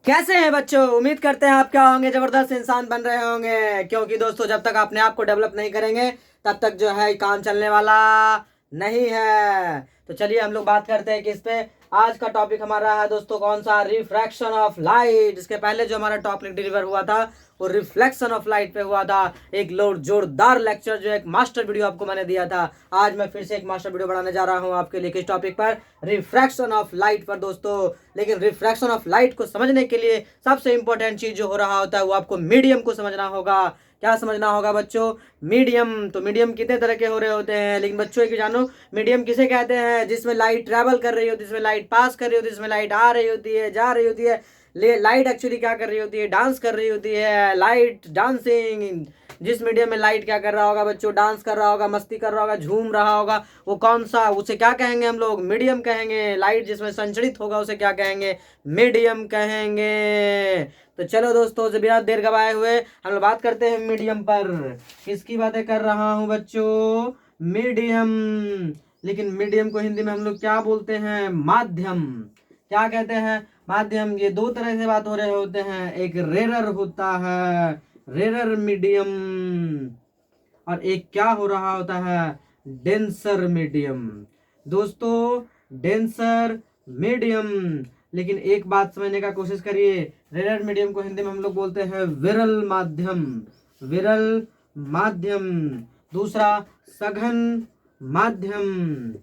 कैसे हैं बच्चों। उम्मीद करते हैं आप क्या होंगे, जबरदस्त इंसान बन रहे होंगे। क्योंकि दोस्तों जब तक अपने आप को डेवलप नहीं करेंगे तब तक जो है काम चलने वाला नहीं है। तो चलिए हम लोग बात करते हैं कि इस पे आज का टॉपिक हमारा है दोस्तों कौन सा, रिफ्रैक्शन ऑफ लाइट। इसके पहले जो हमारा टॉपिक डिलीवर हुआ था वो रिफ्लेक्शन ऑफ लाइट पे हुआ था। एक जोरदार लेक्चर जो एक मास्टर वीडियो आपको मैंने दिया था। आज मैं फिर से एक मास्टर वीडियो बनाने जा रहा हूं आपके लिए किस टॉपिक पर, रिफ्रैक्शन ऑफ लाइट पर दोस्तों। लेकिन रिफ्रैक्शन ऑफ लाइट को समझने के लिए सबसे इंपॉर्टेंट चीज जो हो रहा होता है वो आपको मीडियम को समझना होगा। क्या समझना होगा बच्चों? मीडियम। तो मीडियम कितने तरह के हो रहे होते हैं, लेकिन बच्चों एक जानो, मीडियम किसे कहते हैं? जिसमें लाइट ट्रैवल कर रही होती है, जिसमें लाइट पास कर रही होती है, जिसमें लाइट आ रही होती है, जा रही होती है। लाइट एक्चुअली क्या कर रही होती है? डांस कर रही होती है, लाइट डांसिंग। जिस मीडियम में लाइट क्या कर रहा होगा बच्चों? डांस कर रहा होगा, मस्ती कर रहा होगा, झूम रहा होगा, वो कौन सा, उसे क्या कहेंगे हम लोग? मीडियम कहेंगे। लाइट जिसमें संचरित होगा उसे क्या कहेंगे? मीडियम कहेंगे। तो चलो दोस्तों से बिना देर गवाए हुए हम लोग बात करते हैं मीडियम पर। किसकी बातें कर रहा हूं बच्चों? मीडियम। लेकिन मीडियम को हिंदी में हम लोग क्या बोलते हैं? माध्यम। क्या कहते हैं? माध्यम। ये दो तरह से बात हो रहे होते हैं, एक रेरर होता है, रेरर मीडियम, और एक क्या हो रहा होता है? Denser medium. दोस्तों डेंसर मीडियम। लेकिन एक बात समझने का कोशिश करिए, रेरर मीडियम को हिंदी में हम लोग बोलते हैं विरल माध्यम, विरल माध्यम। दूसरा सघन माध्यम।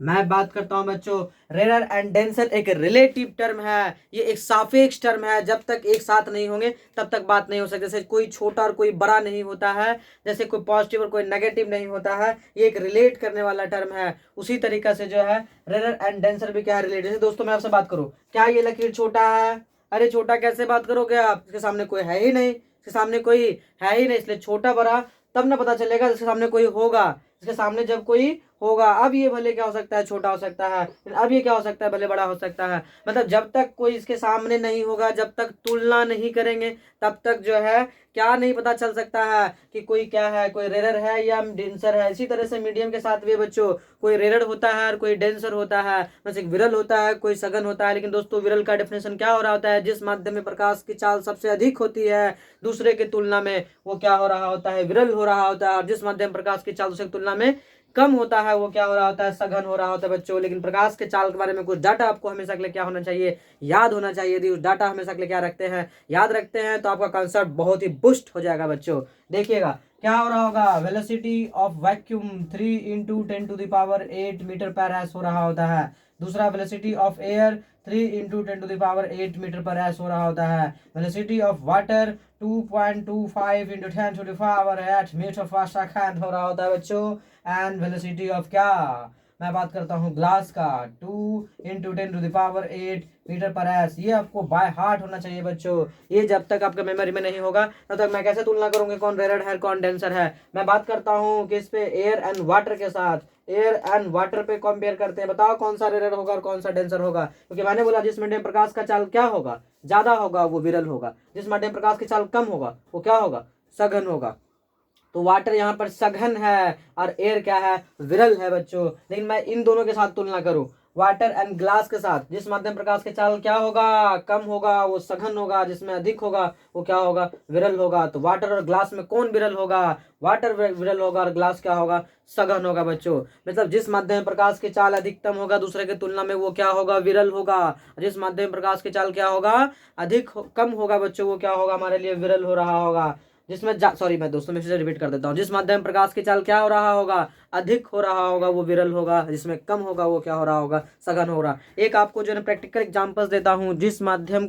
मैं बात करता हूं बच्चों, रेरर एंड डेंसर एक रिलेटिव टर्म है, ये एक सापेक्ष टर्म है। जब तक एक साथ नहीं होंगे तब तक बात नहीं हो सकती। जैसे कोई छोटा और कोई बड़ा नहीं होता है, जैसे कोई पॉजिटिव और कोई नेगेटिव नहीं होता है, ये एक रिलेट करने वाला टर्म है। उसी तरीका से जो है रेरर एंड डेंसर भी क्या है? रिलेटेड। दोस्तों मैं आपसे बात करूं, क्या ये लकीर छोटा है? अरे छोटा कैसे बात करोगे आप? इसके सामने कोई है ही नहीं, इसके सामने कोई है ही नहीं, इसलिए छोटा बड़ा तब ना पता चलेगा इसके सामने कोई होगा। इसके सामने जब कोई होगा, अब ये भले क्या हो सकता है? छोटा हो सकता है। अब ये क्या हो सकता है? भले बड़ा हो सकता है। मतलब जब तक कोई इसके सामने नहीं होगा, जब तक तुलना नहीं करेंगे तब तक जो है क्या नहीं पता चल सकता है कि कोई क्या है, कोई रेरर है या डेंसर है। इसी तरह से मीडियम के साथ भी बच्चों कोई रेरर होता है और कोई डेंसर होता है, जैसे विरल होता है, कोई सघन होता है। लेकिन दोस्तों विरल का डेफिनेशन क्या हो रहा होता है? जिस माध्यम में प्रकाश की चाल सबसे अधिक होती है दूसरे की तुलना में, वो क्या हो रहा होता है? विरल हो रहा होता है। और जिस माध्यम प्रकाश की चाल दूसरे की तुलना में कम होता है वो क्या हो रहा होता है? सघन हो रहा होता है बच्चों। लेकिन प्रकाश के चाल के बारे में कुछ डाटा आपको हमेशा के लिए क्या होना चाहिए? याद होना चाहिए। यदि उस डाटा हमेशा के लिए क्या रखते हैं? याद रखते हैं, तो आपका कंसेप्ट बहुत ही बुस्ट हो जाएगा बच्चों। देखिएगा क्या हो रहा होगा, velocity of vacuum 3 into 10⁸ metre per S हो रहा होता है। दूसरा velocity of air 3 into 10⁸ metre per S हो रहा होता है। Velocity of water 2.25 into 10⁸ metre per second हो रहा होता है बच्चों। एंड वेलोसिटी ऑफ क्या, मैं बात करता हूँ ग्लास का, 2 इंटू 10⁸ मीटर पर एस। ये आपको बाय हार्ट होना चाहिए बच्चों। ये जब तक आपके मेमोरी में नहीं होगा तब तक मैं कैसे तुलना करूंगी कौन रेरर है कौन डेंसर है? मैं बात करता हूँ किस पे? एयर एंड वाटर के साथ। एयर एंड वाटर पे कंपेयर करते हैं, बताओ कौन सा रेरर होगा और कौन सा डेंसर होगा? क्योंकि मैंने बोला जिस मीडियम प्रकाश का चाल क्या होगा? ज्यादा होगा वो विरल होगा। जिस मीडियम प्रकाश की चाल कम होगा वो क्या होगा? सघन होगा। तो वाटर यहाँ पर सघन है और एयर क्या है? विरल है बच्चों। लेकिन मैं इन दोनों के साथ तुलना करूं, वाटर एंड ग्लास के साथ, जिस माध्यम प्रकाश के चाल क्या होगा? कम होगा वो सघन होगा, जिसमें अधिक होगा वो क्या होगा? विरल होगा। तो वाटर और ग्लास में कौन विरल होगा? वाटर विरल होगा और ग्लास क्या होगा? सघन होगा बच्चों। मतलब जिस माध्यम प्रकाश की चाल अधिकतम होगा दूसरे की तुलना में वो क्या होगा? विरल होगा। जिस माध्यम प्रकाश की चाल क्या होगा? कम होगा बच्चों, वो क्या होगा? हमारे लिए विरल हो रहा होगा। जिसमें सॉरी मैं दोस्तों में फिर से रिपीट कर देता हूँ, जिस माध्यम प्रकाश की चाल क्या हो रहा होगा? अधिक हो रहा होगा वो विरल होगा। जिसमें कम होगा वो क्या हो रहा होगा? सघन हो रहा। एक आपको जो है प्रैक्टिकल एग्जांपल्स देता हूँ, जिस माध्यम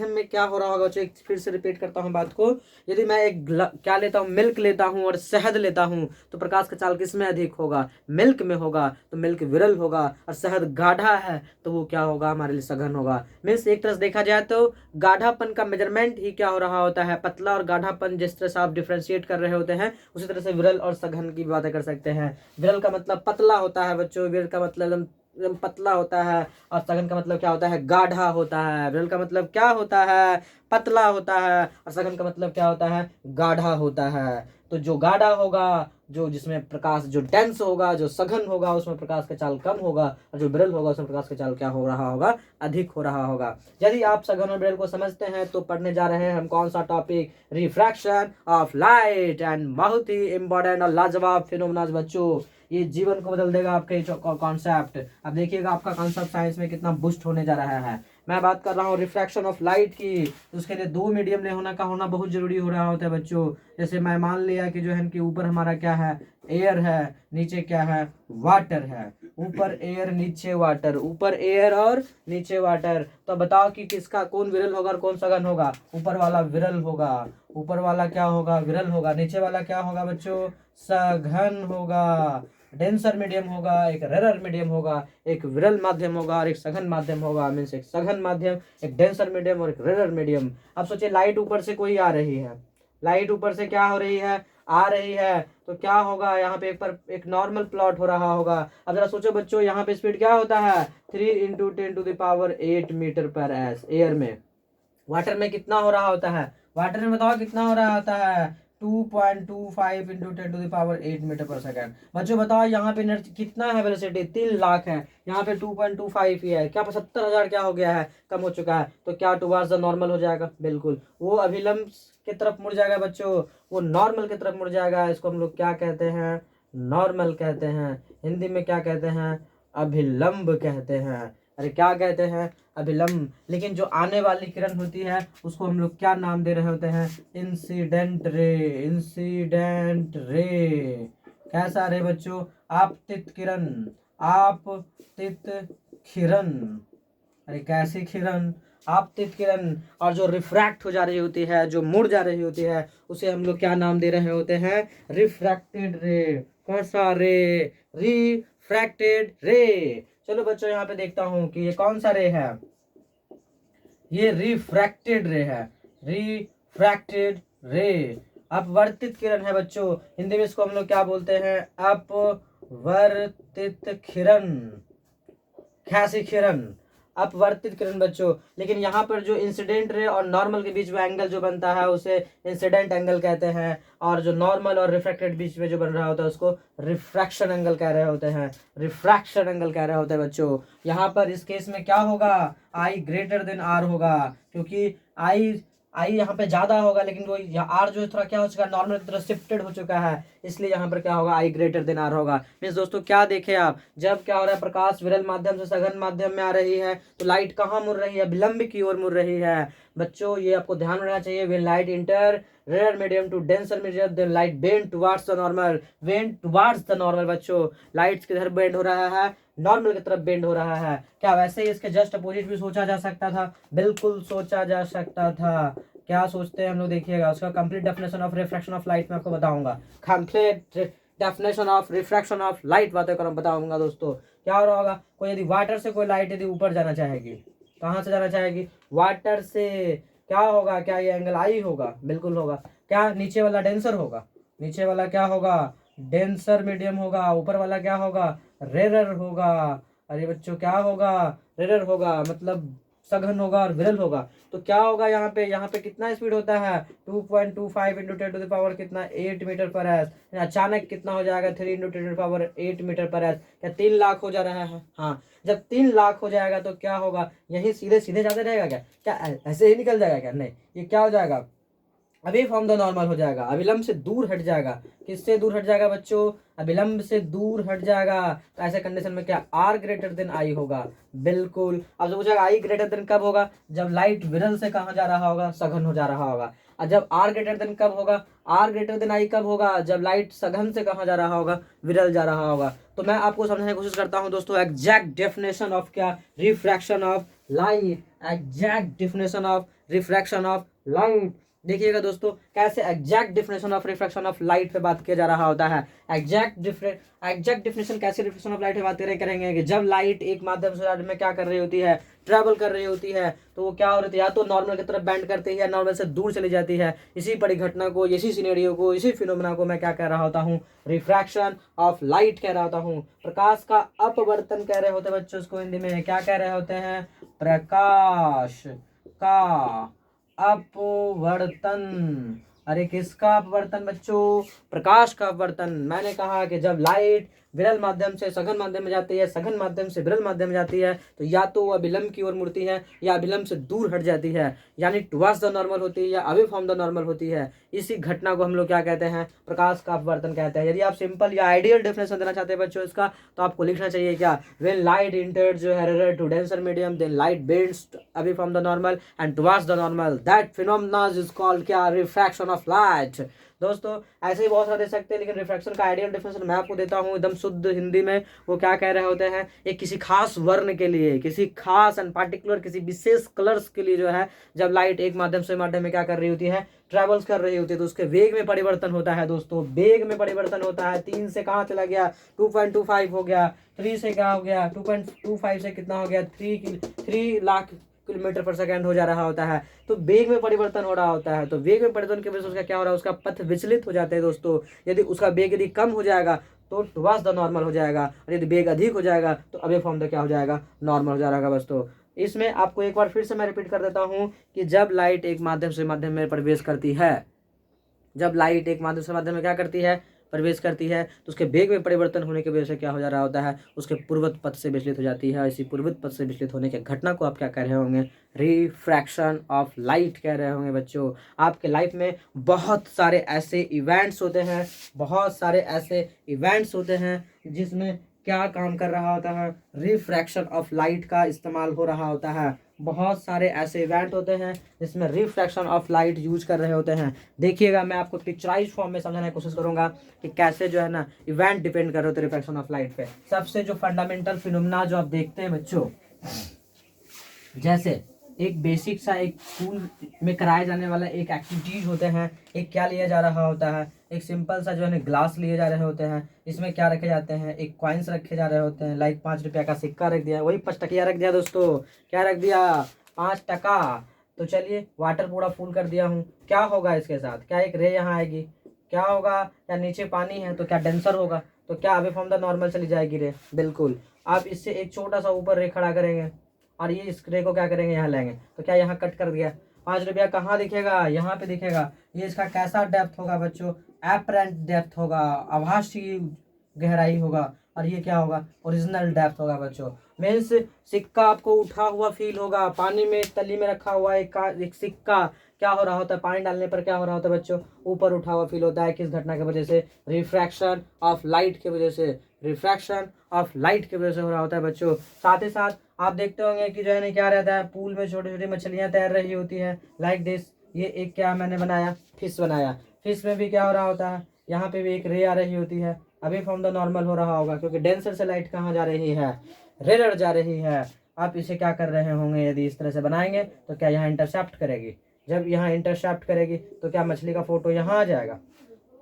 में क्या हो रहा होगा। फिर से रिपीट करता हूँ बात को। यदि मैं एक क्या लेता हूँ, मिल्क लेता हूँ और शहद लेता हूँ, तो प्रकाश का चाल किस में अधिक होगा? मिल्क में होगा, तो मिल्क विरल होगा। और शहद गाढ़ा है तो वो क्या होगा? हमारे लिए सघन होगा। मीन्स एक तरह से देखा जाए तो गाढ़ापन का मेजरमेंट ही क्या हो रहा होता है? पतला और गाढ़ापन जिस तरह से आप डिफ्रेंशिएट कर रहे होते हैं उसी तरह से विरल और सघन की बातें कर सकते हैं। विरल का मतलब पतला होता है बच्चों, विरल का मतलब एकदम पतला होता है। और सघन का मतलब क्या होता है? गाढ़ा होता है। विरल का मतलब क्या होता है? पतला होता है। और सघन का मतलब क्या होता है? गाढ़ा होता है। तो जो गाढ़ा होगा, जो जिसमें प्रकाश जो डेंस होगा, जो सघन होगा, उसमें प्रकाश का चाल कम होगा, और जो विरल होगा उसमें प्रकाश का चाल क्या हो रहा होगा, अधिक हो रहा होगा। यदि आप सघन और विरल को समझते हैं तो पढ़ने जा रहे हैं हम कौन सा topic, refraction of light. And बहुत ही इंपॉर्टेंट और लाजवाब फिनोमेना बच्चों, ये जीवन को बदल देगा आपके कॉन्सेप्ट। अब देखिएगा आपका कॉन्सेप्ट साइंस में कितना बूस्ट होने जा रहा है। मैं बात कर रहा हूँ रिफ्रैक्शन ऑफ लाइट की, तो उसके लिए दो मीडियम होना बहुत जरूरी हो रहा होता है बच्चों। जैसे मैं मान लिया कि जो है कि ऊपर हमारा क्या है, एयर है, नीचे क्या है, वाटर है। ऊपर एयर नीचे वाटर, ऊपर एयर और नीचे वाटर। तो बताओ कि किसका कौन विरल होगा और कौन सघन होगा। ऊपर वाला विरल होगा, ऊपर वाला क्या होगा, विरल होगा। नीचे वाला क्या होगा बच्चों, सघन होगा। डेंसर मीडियम होगा, एक रेरर मीडियम होगा, एक विरल माध्यम होगा और एक सघन माध्यम होगा। मीन्स एक सघन माध्यम, एक डेंसर मीडियम और एक रेरर मीडियम। अब सोचिए लाइट ऊपर से कोई आ रही है, लाइट ऊपर से क्या हो रही है, आ रही है, तो क्या होगा यहाँ पे एक नॉर्मल प्लॉट हो रहा होगा। अब जरा सोचो बच्चों, यहाँ पे स्पीड क्या होता है, 3 × 10⁸ मीटर पर एयर में। वाटर में कितना हो रहा होता है, वाटर में बताओ कितना हो रहा होता है, 2.25 × 10⁸ मीटर पर सेकेंड। बच्चों बताओ यहाँ पे कितना है, वेलोसिटी 3 लाख है, यहाँ पे 2.25 ही है। क्या 75,000 क्या हो गया है, कम हो चुका है। तो क्या टुवार्ड्स द नॉर्मल हो जाएगा, बिल्कुल वो अभिलंब की तरफ मुड़ जाएगा बच्चों, वो नॉर्मल की तरफ मुड़ जाएगा। इसको हम लोग क्या कहते हैं, नॉर्मल कहते हैं। हिंदी में क्या कहते हैं, अभिलंब कहते हैं। अरे क्या कहते हैं, अभिलंब। लेकिन जो आने वाली किरण होती है उसको हम लोग क्या नाम दे रहे होते हैं, इंसिडेंट रे, इंसिडेंट रे। कैसा रे बच्चों, आपतित किरण, आपतित किरण। अरे कैसी किरण, आपतित किरण। और जो रिफ्रैक्ट हो जा रही होती है, जो मुड़ जा रही होती है, उसे हम लोग क्या नाम दे रहे होते हैं, रिफ्रैक्टेड रे। कैसा रे, रिफ्रैक्टेड रे। चलो बच्चों यहाँ पे देखता हूँ कि ये कौन सा रे है, ये रिफ्रैक्टेड रे है, रिफ्रैक्टेड रे। अपवर्तित किरण है बच्चों, हिंदी में इसको हम लोग क्या बोलते हैं, अपवर्तित किरण। कैसी किरण, अपवर्तित किरण बच्चों। लेकिन यहाँ पर जो इंसिडेंट रे और नॉर्मल के बीच में एंगल जो बनता है उसे इंसिडेंट एंगल कहते हैं, और जो नॉर्मल और रिफ्रैक्टेड बीच में जो बन रहा होता है उसको रिफ्रैक्शन एंगल कह रहे होते हैं, रिफ्रैक्शन एंगल कह रहे होते हैं बच्चों। यहाँ पर इस केस में क्या होगा, आई ग्रेटर देन आर होगा, क्योंकि आई यहाँ पे ज्यादा होगा, लेकिन वो आर जो है थोड़ा क्या हो चुका है, नॉर्मल की तरह शिफ्टेड हो चुका है, इसलिए यहाँ पर क्या होगा, आई ग्रेटर देन आर होगा। मीन्स दोस्तों क्या देखे आप, जब क्या हो रहा है, प्रकाश विरल माध्यम से सघन माध्यम में आ रही है तो लाइट कहाँ मुड़ रही है, विलंब की ओर मुड़ रही है बच्चों। ये आपको ध्यान रखना चाहिए। When light enter rarer medium to denser medium then light bend towards the normal, bend towards the normal बच्चों। लाइट किधर बेंड हो रहा है, नॉर्मल की तरफ बेंड हो रहा है। क्या वैसे ही इसके जस्ट अपोजिट भी सोचा जा सकता था, बिल्कुल सोचा जा सकता था। क्या सोचते हैं हम लोग, देखिएगा उसका complete definition of refraction of light मैं आपको बताऊंगा। Complete definition of refraction of light बातें कर बताऊंगा दोस्तों। क्या हो रहा होगा, कोई यदि वाटर से कोई लाइट यदि ऊपर जाना चाहेगी, कहाँ से जाना चाहेगी, वाटर से, क्या होगा, क्या ये एंगल आई होगा, बिल्कुल होगा। क्या नीचे वाला डेंसर होगा, नीचे वाला क्या होगा, डेंसर मीडियम होगा। ऊपर वाला क्या होगा, रेरर होगा। अरे बच्चों क्या होगा, रेरर होगा, मतलब सघन होगा और विरल होगा। तो क्या होगा यहाँ पे कितना स्पीड होता है, 2.25 × 10⁸ कितना, 8 मीटर पर एस। अचानक कितना हो जाएगा, 3 × 10⁸ मीटर पर एस। क्या 3 लाख हो जा रहा है, हाँ। जब 3 लाख हो जाएगा तो क्या होगा, यही सीधे सीधे जाते रहेगा क्या, क्या ऐसे ही निकल जाएगा क्या, नहीं, ये क्या हो जाएगा, अभी फ्रॉम द नॉर्मल हो जाएगा, अभिलंब से दूर हट जाएगा। किससे दूर हट जाएगा बच्चों, अभिलंब से दूर हट जाएगा। तो ऐसे कंडीशन में क्या, आर ग्रेटर देन आई होगा, बिल्कुल। अब जो पूछेगा आई ग्रेटर देन कब होगा, जब लाइट विरल से कहाँ जा रहा होगा, सघन हो जा रहा होगा। और जब आर ग्रेटर देन कब होगा, आर ग्रेटर देन आई कब होगा, जब लाइट सघन से कहाँ जा रहा होगा, विरल जा रहा होगा। तो मैं आपको समझाने की कोशिश करता हूँ दोस्तों, एग्जैक्ट डेफिनेशन ऑफ क्या, refraction of light, exact definition of refraction of light. देखिएगा दोस्तों कैसे exact definition of refraction of light पे बात किया जा रहा होता है। एग्जैक्ट डिफिनेशन कैसे रिफ्रैक्शन ऑफ लाइट पे बात करेंगे कि जब लाइट एक माध्यम से में क्या कर रही होती है, ट्रैवल कर रही होती है, तो वो क्या हो रही है, या तो नॉर्मल की तरफ बेंड करती है, नॉर्मल से दूर चली जाती है। इसी परिघटना को, इसी सिनेरियो को, इसी फिनोमेना को मैं क्या कह रहा होता हूँ, रिफ्रैक्शन ऑफ लाइट कह रहा होता हूँ। प्रकाश का अपवर्तन कह रहे होते हैं बच्चों, उसको हिंदी में क्या कह रहे होते हैं, प्रकाश का अपवर्तन, अरे किसका अपवर्तन बच्चों? प्रकाश का अपवर्तन। मैंने कहा कि जब लाइट विरल माध्यम से सघन माध्यम में जाती है, सघन माध्यम से विरल माध्यम में जाती है, तो या तो वह विलंब की ओर मुड़ती है या विलंब से दूर हट जाती है, यानी टुवर्ड्स द नॉर्मल होती है या अवे फ्रॉम द नॉर्मल होती है। इसी घटना को हम लोग क्या कहते हैं? प्रकाश का अपवर्तन कहते हैं। यदि आप सिंपल या आइडियल डेफिनेशन देना चाहते हैं बच्चों इसका, तो आपको लिखना चाहिए क्या? व्हेन लाइट इंटर्स जो है rare to denser medium, then light bends away from the normal and towards the normal, that phenomena is called क्या? Refraction of light. दोस्तों ऐसे ही बहुत सारे दे सकते हैं, लेकिन रिफ्रैक्शन का आइडियल डेफिनेशन मैं आपको देता हूँ एकदम शुद्ध हिंदी में। वो क्या कह रहे होते हैं? एक किसी खास वर्ण के लिए, किसी खास एंड पार्टिकुलर किसी विशेष कलर्स के लिए जो है, जब लाइट एक माध्यम से माध्यम में क्या कर रही होती है? ट्रेवल्स कर रही होती है, तो उसके वेग में परिवर्तन होता है दोस्तों। वेग में परिवर्तन होता है। 3 से कहाँ चला गया? 2.25 हो गया। 3 से क्या हो गया? 2.25 से कितना हो गया? 3 लाख किलोमीटर पर सेकंड हो जा रहा होता है। तो वेग में परिवर्तन हो रहा होता है। तो वेग में परिवर्तन की वजह से उसका क्या हो रहा है? उसका पथ विचलित हो जाते हैं दोस्तों। यदि उसका वेग यदि कम हो जाएगा तो टुवर्ड्स द नॉर्मल हो जाएगा, और यदि वेग अधिक हो जाएगा तो अवे फ्रॉम द क्या हो जाएगा? नॉर्मल हो जाएगा दोस्तों। इसमें आपको एक बार फिर से मैं रिपीट कर देता हूँ कि जब लाइट एक माध्यम से माध्यम में प्रवेश करती है, जब लाइट एक माध्यम से माध्यम में क्या करती है? प्रवेश करती है, तो उसके वेग में परिवर्तन होने की वजह से क्या हो जा रहा होता है? उसके पूर्वत पथ से विचलित हो जाती है। इसी पूर्वत पथ से विचलित होने की घटना को आप क्या कह रहे होंगे? रिफ्रैक्शन ऑफ लाइट कह रहे होंगे बच्चों। आपके लाइफ में बहुत सारे ऐसे इवेंट्स होते हैं, बहुत सारे ऐसे इवेंट्स होते हैं जिसमें क्या काम कर रहा होता है? रिफ्रैक्शन ऑफ लाइट का इस्तेमाल हो रहा होता है। बहुत सारे ऐसे इवेंट होते हैं जिसमें रिफ्रैक्शन ऑफ लाइट यूज कर रहे होते हैं। देखिएगा, मैं आपको पिक्चराइज फॉर्म में समझाने की कोशिश करूंगा कि कैसे जो है ना इवेंट डिपेंड कर रहे होते हैं रिफ्रैक्शन ऑफ लाइट पे। सबसे जो फंडामेंटल फिनोमेना जो आप देखते हैं बच्चों, जैसे एक बेसिक सा एक स्कूल में कराए जाने वाला एक एक्टिविटीज होते हैं। एक क्या लिया जा रहा होता है? एक सिंपल सा जो है ग्लास लिए जा रहे होते हैं। इसमें क्या रखे जाते हैं? एक कॉइन्स रखे जा रहे होते हैं। लाइक 5 रुपया का सिक्का रख दिया, वही 5 टकिया रख दिया दोस्तों। क्या रख दिया? 5 टका। तो चलिए वाटर पूरा फुल कर दिया हूँ। क्या होगा इसके साथ? क्या एक रे यहाँ आएगी? क्या होगा? या नीचे पानी है तो क्या डेंसर होगा? तो क्या अवे फ्रॉम द नॉर्मल चली जाएगी रे? बिल्कुल। आप इससे एक छोटा सा ऊपर रे खड़ा करेंगे और ये इस रे को क्या करेंगे? यहाँ लेंगे, तो क्या यहाँ कट कर दिया? 5 रुपया कहाँ दिखेगा? यहाँ पे दिखेगा। ये इसका कैसा डेप्थ होगा बच्चों? एपरेंट डेप्थ होगा, आभासी गहराई होगा। और ये क्या होगा? ओरिजिनल डेप्थ होगा बच्चों। मीन्स सिक्का आपको उठा हुआ फील होगा। पानी में तली में रखा हुआ एक सिक्का क्या हो रहा होता है? पानी डालने पर क्या हो रहा होता है बच्चों? ऊपर उठा हुआ फील होता है। किस घटना की वजह से? रिफ्रैक्शन ऑफ लाइट की वजह से। रिफ्रैक्शन ऑफ लाइट की वजह से हो रहा होता है बच्चों। साथ ही साथ आप देखते होंगे कि जो है क्या रहता है? पूल में छोटी छोटी मछलियां तैर रही होती है, लाइक दिस। ये एक क्या मैंने बनाया? फिश बनाया। फिश में भी क्या हो रहा होता है? यहाँ पे भी एक रे आ रही होती है। अभी फ्रॉम द नॉर्मल हो रहा होगा, क्योंकि डेंसर से लाइट कहाँ जा रही है? रेयर जा रही है। आप इसे क्या कर रहे होंगे? यदि इस तरह से बनाएंगे तो क्या यहाँ इंटरसेप्ट करेगी? जब यहाँ इंटरसेप्ट करेगी तो क्या मछली का फोटो यहाँ आ जाएगा?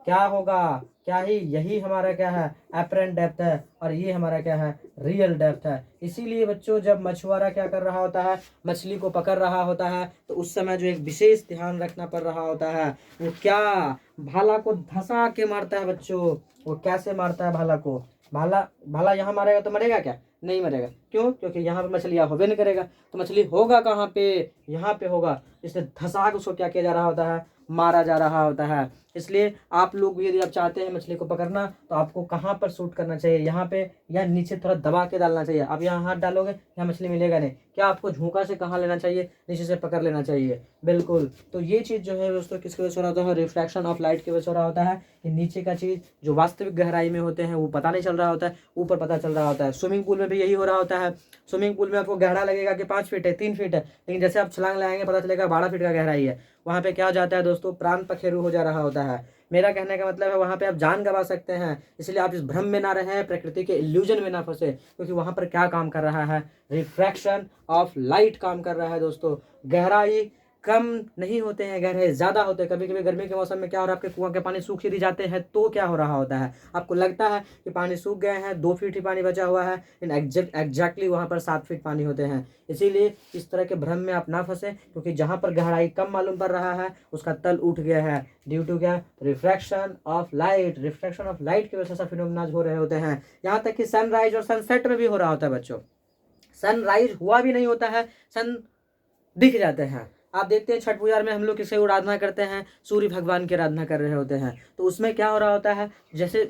क्या होगा? क्या ही यही हमारा क्या है? एपरेंट डेप्थ है, और ये हमारा क्या है? रियल डेप्थ है। इसीलिए बच्चों जब मछुआरा क्या कर रहा होता है? मछली को पकड़ रहा होता है, तो उस समय जो एक विशेष ध्यान रखना पड़ रहा होता है, वो क्या? भाला को धंसा के मारता है बच्चों। वो कैसे मारता है भाला को? भाला भाला यहाँ मारेगा तो मरेगा क्या? नहीं मरेगा। क्यों? क्योंकि यहाँ पे मछलियाँ होबे नहीं करेगा। तो मछली होगा कहाँ पे? यहाँ पे होगा। इसलिए धंसा के उसको क्या किया जा रहा होता है? मारा जा रहा होता है। इसलिए आप लोग भी यदि आप चाहते हैं मछली को पकड़ना, तो आपको कहाँ पर शूट करना चाहिए? यहाँ पे या नीचे थोड़ा दबा के डालना चाहिए। आप यहाँ हाथ डालोगे, यहाँ मछली मिलेगा नहीं। क्या आपको झोंका से कहाँ लेना चाहिए? नीचे से पकड़ लेना चाहिए। बिल्कुल। तो ये चीज़ जो है दोस्तों किसकी वजह से हो रहा होता है? रिफ्रैक्शन ऑफ लाइट की वजह से हो रहा होता है। ये नीचे का चीज़ जो वास्तविक गहराई में होते हैं वो पता नहीं चल रहा होता है, ऊपर पता चल रहा होता है। स्विमिंग पूल में भी यही हो रहा होता है। स्विमिंग पूल में आपको गहरा लगेगा कि 5 फीट है, 3 फीट है, लेकिन जैसे आप छलांग लगाएंगे पता चलेगा 12 फीट का गहराई है। वहाँ पे क्या हो जाता है दोस्तों? प्राण पखेरु हो जा रहा होता है। मेरा कहने का मतलब है वहाँ पे आप जान गंवा सकते हैं। इसलिए आप इस भ्रम में ना रहें, प्रकृति के इल्यूजन में ना फंसे, क्योंकि वहाँ पर क्या काम कर रहा है? रिफ्रैक्शन ऑफ लाइट काम कर रहा है दोस्तों। गहराई कम नहीं होते हैं, गहरे ज़्यादा होते हैं। कभी कभी गर्मी के मौसम में क्या हो रहा है? आपके कुआं के पानी सूख यदि जाते हैं तो क्या हो रहा होता है? आपको लगता है कि पानी सूख गए हैं, 2 फीट ही पानी बचा हुआ है, लेकिन एग्जैक्टली वहाँ पर 7 फीट पानी होते हैं। इसीलिए इस तरह के भ्रम में आप ना फंसे, क्योंकि जहाँ पर गहराई कम मालूम पड़ रहा है उसका तल उठ गया है, ड्यू टू क्या? Refraction of light. Refraction of light की वजह से फिनोमेना हो रहे होते हैं। यहाँ तक कि सनराइज और सनसेट में भी हो रहा होता है बच्चों। सनराइज हुआ भी नहीं होता है, सन दिख जाते हैं। आप देखते हैं छठ पूजा में हम लोग किसे आराधना करते हैं, सूर्य भगवान की आराधना कर रहे होते हैं। तो उसमें क्या हो रहा होता है, जैसे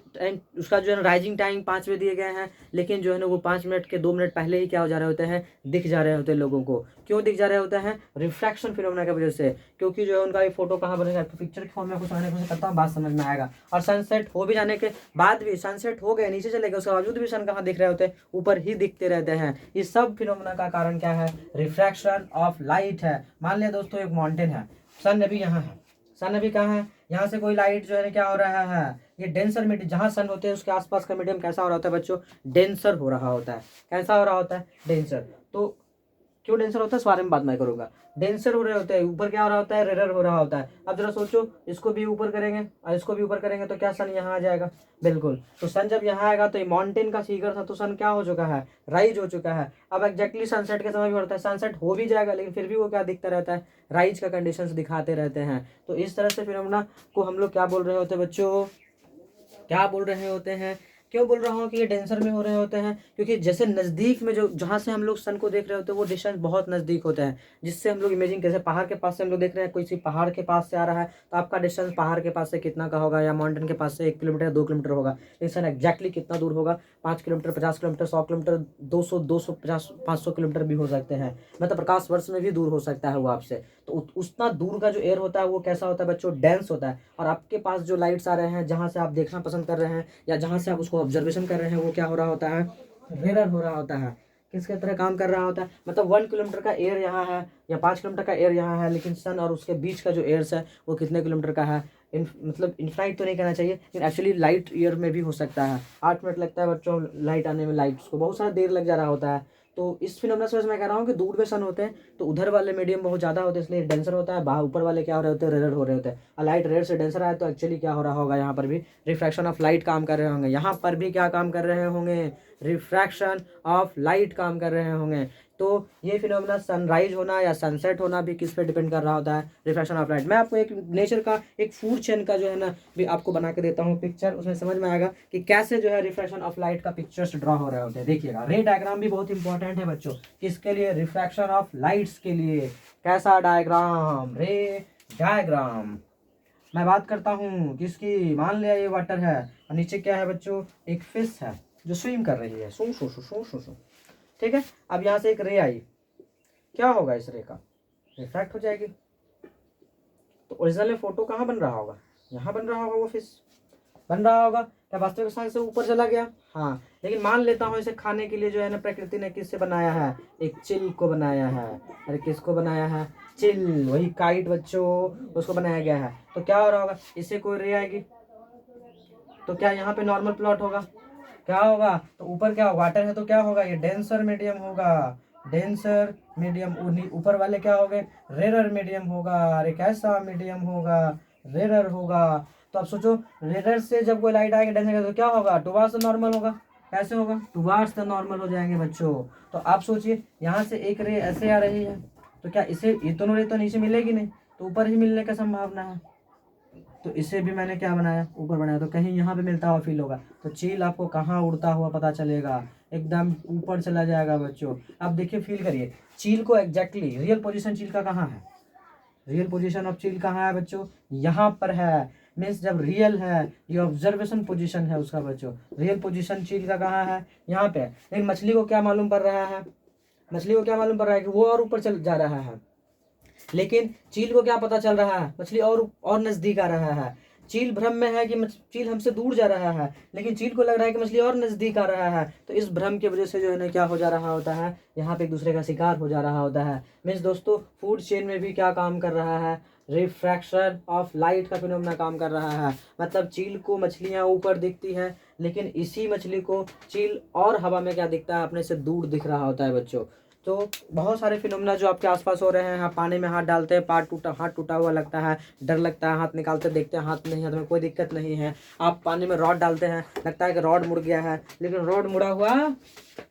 उसका जो है ना राइजिंग टाइम 5 बजे दिए गए हैं, लेकिन जो है ना वो 5 मिनट के 2 मिनट पहले ही क्या हो जा रहे होते हैं, दिख जा रहे होते हैं लोगों को। क्यों दिख जा रहे होते हैं? रिफ्रैक्शन फिनोमेना की वजह से। क्योंकि जो है उनका ये फोटो कहाँ बनेगा, पिक्चर के फॉर्म में कुछ आने को करता हूँ, बात समझ में आएगा। और सनसेट हो भी जाने के बाद भी, सनसेट हो गए नीचे चले गए, उसके बावजूद भी सन कहाँ दिख रहे होते हैं, ऊपर ही दिखते रहते हैं। इस सब फिनोमेना का कारण क्या है? रिफ्रैक्शन ऑफ लाइट है। मान लिया दोस्तों एक माउंटेन है, सन अभी यहाँ है, सन अभी कहाँ है, यहाँ से कोई लाइट जो है क्या हो रहा है, ये डेंसर मीडियम, जहाँ सन होते हैं उसके आसपास का मीडियम कैसा हो रहा होता है बच्चों? डेंसर हो रहा होता है। कैसा हो रहा होता है? डेंसर। तो क्यों डेंसर होता है इस बारे में बात मैं करूंगा। डेंसर हो रहे होते हैं, ऊपर क्या हो रहा होता है? रेयर हो रहा होता है। अब जरा सोचो, इसको भी ऊपर करेंगे और इसको भी ऊपर करेंगे तो क्या सन यहाँ आ जाएगा? बिल्कुल। तो सन जब यहाँ आएगा तो ये माउंटेन का फिगर था, तो सन क्या हो चुका है? राइज हो चुका है। अब एग्जैक्टली सनसेट के समय भी होता है, सनसेट हो भी जाएगा लेकिन फिर भी वो क्या दिखता रहता है? राइज का कंडीशन दिखाते रहते हैं। तो इस तरह से फिनोमेना को हम लोग क्या बोल रहे होते हैं बच्चों? क्या बोल रहे होते हैं? क्यों बोल रहा हूँ कि ये डेंसर में हो रहे होते हैं? क्योंकि जैसे नज़दीक में जो जहाँ से हम लोग सन को देख रहे होते हैं वो डिस्टेंस बहुत नज़दीक होता है, जिससे हम लोग इमेजिन, जैसे पहाड़ के पास से हम लोग देख रहे हैं, कोई सी पहाड़ के पास से आ रहा है तो आपका डिस्टेंस पहाड़ के पास से कितना का होगा, या माउंटेन के पास से 1 किलोमीटर 2 किलोमीटर होगा। लेकिन सन एग्जैक्टली कितना दूर होगा? 5 किलोमीटर, 50 किलोमीटर, 100 किलोमीटर, 250, 500 किलोमीटर भी हो सकते हैं। मतलब प्रकाश वर्ष में भी दूर हो सकता है वो आपसे। तो उतना दूर का जो एयर होता है वो कैसा होता है बच्चों? डेंस होता है। और आपके पास जो लाइट्स आ रहे हैं, जहाँ से आप देखना पसंद कर रहे हैं या जहाँ से आप उसको ऑब्जर्वेशन कर रहे हैं, वो क्या हो रहा होता है? रेयर हो रहा होता है। किसके तरह काम कर रहा होता है? मतलब 1 किलोमीटर का एयर यहाँ है या 5 किलोमीटर का एयर यहाँ है, लेकिन सन और उसके बीच का जो एयर्स है वो कितने किलोमीटर का है? मतलब इनफाइनाइट तो नहीं कहना चाहिए, लेकिन एक्चुअली लाइट ईयर में भी हो सकता है। 8 मिनट लगता है बच्चों लाइट आने में, लाइट्स को बहुत सारा देर लग जा रहा होता है। तो इस फिनोमेना से मैं कह रहा हूँ कि दूर में सन होते हैं तो उधर वाले मीडियम बहुत ज़्यादा होते हैं, इसलिए डेंसर होता है। बाहर ऊपर वाले क्या हो रहे होते हैं? रेयर हो रहे होते हैं। और लाइट रेयर से डेंसर आए तो एक्चुअली क्या हो रहा होगा? यहाँ पर भी रिफ्रैक्शन ऑफ लाइट काम कर रहे होंगे। यहाँ पर भी क्या काम कर रहे होंगे? रिफ्रैक्शन ऑफ लाइट काम कर रहे होंगे। तो ये फिनोमेना सनराइज होना या सनसेट होना भी किस पे डिपेंड कर रहा होता है? Refraction of light. मैं आपको एक नेचर का एक फूड चेन का जो है ना भी आपको बना के देता हूँ पिक्चर, उसमें समझ में आएगा कि कैसे जो है रिफ्रैक्शन ऑफ लाइट का पिक्चर्स ड्रॉ हो रहे होते हैं। देखिएगा, रे डायग्राम भी बहुत इंपॉर्टेंट है बच्चों। किसके लिए? रिफ्रैक्शन ऑफ लाइट्स के लिए। कैसा डायग्राम? रे डायग्राम। मैं बात करता हूँ किसकी? मान लिया ये वाटर है और नीचे क्या है बच्चों? एक फिश है जो स्विम कर रही है, सू सू सू सू सू सू। ठीक है। अब यहाँ से एक रे आई, क्या होगा इस रे का? रिफ्रैक्ट हो जाएगी। तो ओरिजिनल में फोटो कहाँ बन रहा होगा? यहाँ बन रहा होगा, वो फिश बन रहा होगा। क्या वास्तविक स्थान से ऊपर चला गया? हाँ। लेकिन मान लेता हूँ इसे खाने के लिए जो है ना प्रकृति ने किससे बनाया है? एक चिल को बनाया है। अरे किसको बनाया है? चिल, वही काइट बच्चों, उसको बनाया गया है। तो क्या हो रहा होगा? इससे कोई रे आएगी तो क्या यहाँ पे नॉर्मल प्लॉट होगा? क्या होगा? तो ऊपर क्या वाटर है तो क्या होगा? ये डेंसर मीडियम होगा। Denser medium. ऊपर वाले क्या हो गए? रेरर मीडियम होगा। अरे कैसा मीडियम होगा? रेरर होगा। तो अब सोचो, रेरर से जब कोई लाइट आएगी डेंसर तो क्या होगा? टुवार्ड्स द नॉर्मल होगा। कैसे होगा? टुवार्ड्स द नॉर्मल हो जाएंगे बच्चों। तो आप सोचिए, यहाँ से एक रे ऐसे आ रही है तो क्या इसे, ये दोनों रे तो नीचे मिलेगी नहीं, तो ऊपर ही मिलने का संभावना है। तो इसे भी मैंने क्या बनाया? ऊपर बनाया। तो कहीं यहाँ पे मिलता हुआ फील होगा। तो चील आपको कहाँ उड़ता हुआ पता चलेगा? एकदम ऊपर चला जाएगा बच्चों। अब देखिए, फील करिए चील को एग्जैक्टली। रियल पोजीशन चील का कहाँ है? रियल पोजीशन ऑफ चील कहाँ है बच्चों? यहाँ पर है। मीन्स जब रियल है, ये ऑब्जर्वेशन पोजीशन है उसका बच्चों। रियल पोजीशन चील का कहाँ है? यहाँ पे। लेकिन मछली को क्या मालूम पड़ रहा है? मछली को क्या मालूम पड़ रहा है कि वो और ऊपर चल जा रहा है। लेकिन चील को क्या पता चल रहा है? मछली और नजदीक आ रहा है। चील भ्रम में है कि चील हमसे दूर जा रहा है, लेकिन चील को लग रहा है कि मछली और नजदीक आ रहा है। तो इस भ्रम की वजह से जो है ना क्या हो जा रहा होता है? यहाँ पे एक दूसरे का शिकार हो जा रहा होता है। मीन्स दोस्तों, फूड चेन में भी क्या काम कर रहा है? रिफ्रैक्शन ऑफ लाइट का फिनोमेना काम कर रहा है। मतलब चील को मछलियाँ ऊपर दिखती है, लेकिन इसी मछली को चील और हवा में क्या दिखता है? अपने से दूर दिख रहा होता है बच्चों। तो बहुत सारे फिनोमेना जो आपके आसपास हो रहे हैं, आप पानी में हाथ डालते हैं, हाथ टूटा हुआ लगता है, डर लगता है, हाथ निकालते देखते हैं हाथ नहीं है, तो कोई दिक्कत नहीं है। आप पानी में रॉड डालते हैं, लगता है कि रॉड मुड़ गया है, लेकिन रॉड मुड़ा हुआ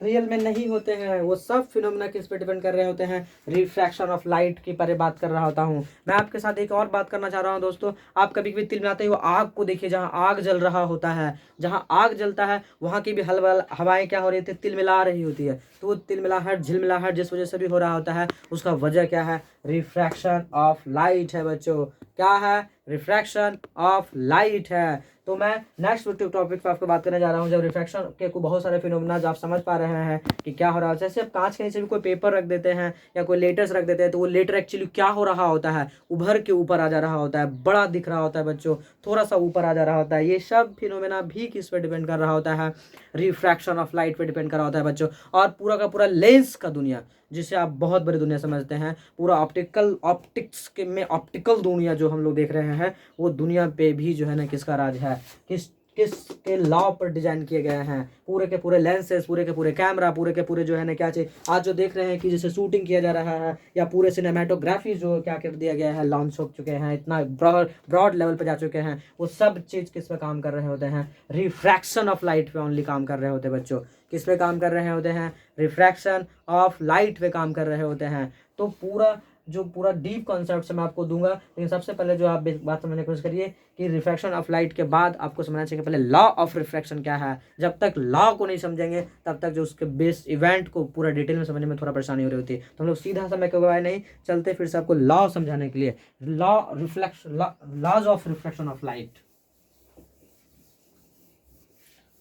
रियल में नहीं होते हैं। वो सब फिनोमेना किस पे डिपेंड कर रहे होते हैं? रिफ्रैक्शन ऑफ लाइट की पर बात कर रहा होता हूँ मैं आपके साथ। एक और बात करना चाह रहा हूँ दोस्तों, आप कभी कभी तिल मिलाते हो आग को देखिए, जहाँ आग जल रहा होता है, जहाँ आग जलता है वहाँ की भी हवाएं क्या हो रही थी? तिल मिला रही होती है। तो वो तिल मिलाहट झिलमिलाहट जिस वजह से भी हो रहा होता है, उसका वजह क्या है? रिफ्रैक्शन ऑफ लाइट है बच्चों। क्या है? रिफ्रैक्शन ऑफ लाइट है। तो मैं नेक्स्ट टॉपिक पे आपको बात करने जा रहा हूँ। जब रिफ्रैक्शन के को बहुत सारे फिनोमेना आप समझ पा रहे हैं कि क्या हो रहा है, जैसे आप कांच के नीचे भी कोई पेपर रख देते हैं या कोई लेटर्स रख देते हैं, तो वो लेटर एक्चुअली क्या हो रहा होता है? उभर के ऊपर आ जा रहा होता है, बड़ा दिख रहा होता है बच्चों, थोड़ा सा ऊपर आ जा रहा होता है। ये सब फिनोमेना भी किस पे डिपेंड कर रहा होता है? रिफ्रैक्शन ऑफ लाइट पे डिपेंड कर रहा होता है बच्चों। और पूरा का पूरा लेंस का दुनिया, जिसे आप बहुत बड़ी दुनिया समझते हैं, पूरा ऑप्टिक्स के में ऑप्टिकल दुनिया जो हम लोग देख रहे हैं, वो दुनिया पे भी जो है ना किसका राज है? किस के लॉ पर डिजाइन किए गए हैं? पूरे के पूरे लेंसेज, पूरे के पूरे कैमरा, पूरे के पूरे जो है ना क्या चाहिए आज जो देख रहे हैं कि जैसे शूटिंग किया जा रहा है, या पूरे सिनेमेटोग्राफी जो क्या कर दिया गया है, लॉन्च हो चुके हैं, इतना ब्रॉड लेवल पे जा चुके हैं, वो सब चीज किस पे काम कर रहे होते हैं? रिफ्रैक्शन ऑफ लाइट पे ओनली काम कर रहे होते हैं बच्चों। किस पे काम कर रहे होते हैं? रिफ्रैक्शन ऑफ लाइट पे काम कर रहे होते हैं। तो पूरा डीप कॉन्सेप्ट से मैं आपको दूंगा, लेकिन सबसे पहले जो आप बात समझने की कोशिश करिए कि रिफ्रैक्शन ऑफ लाइट के बाद आपको समझना चाहिए पहले लॉ ऑफ रिफ्रैक्शन क्या है। जब तक लॉ को नहीं समझेंगे तब तक जो उसके बेस इवेंट को पूरा डिटेल में समझने में थोड़ा परेशानी हो रही होती है। तो हम लोग सीधा समय के बारे नहीं चलते, फिर से आपको लॉ समझाने के लिए laws of refraction of light.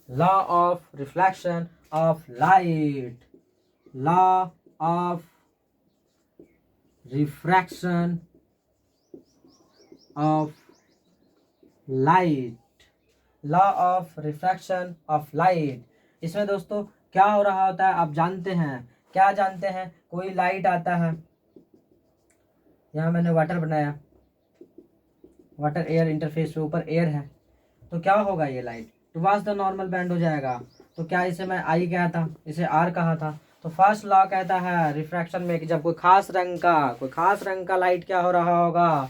Law of reflection of light, law of refraction of light, law of refraction of light. इसमें दोस्तों क्या हो रहा होता है आप जानते हैं? क्या जानते हैं? कोई लाइट आता है, यहाँ मैंने वाटर बनाया, वाटर एयर इंटरफेस पे ऊपर एयर है, तो क्या होगा? ये light towards the normal band हो जाएगा। तो क्या इसे मैं आई कहा था, इसे आर कहा था। तो फर्स्ट लॉ कहता है रिफ्रैक्शन में कि जब कोई खास रंग का लाइट क्या हो रहा होगा,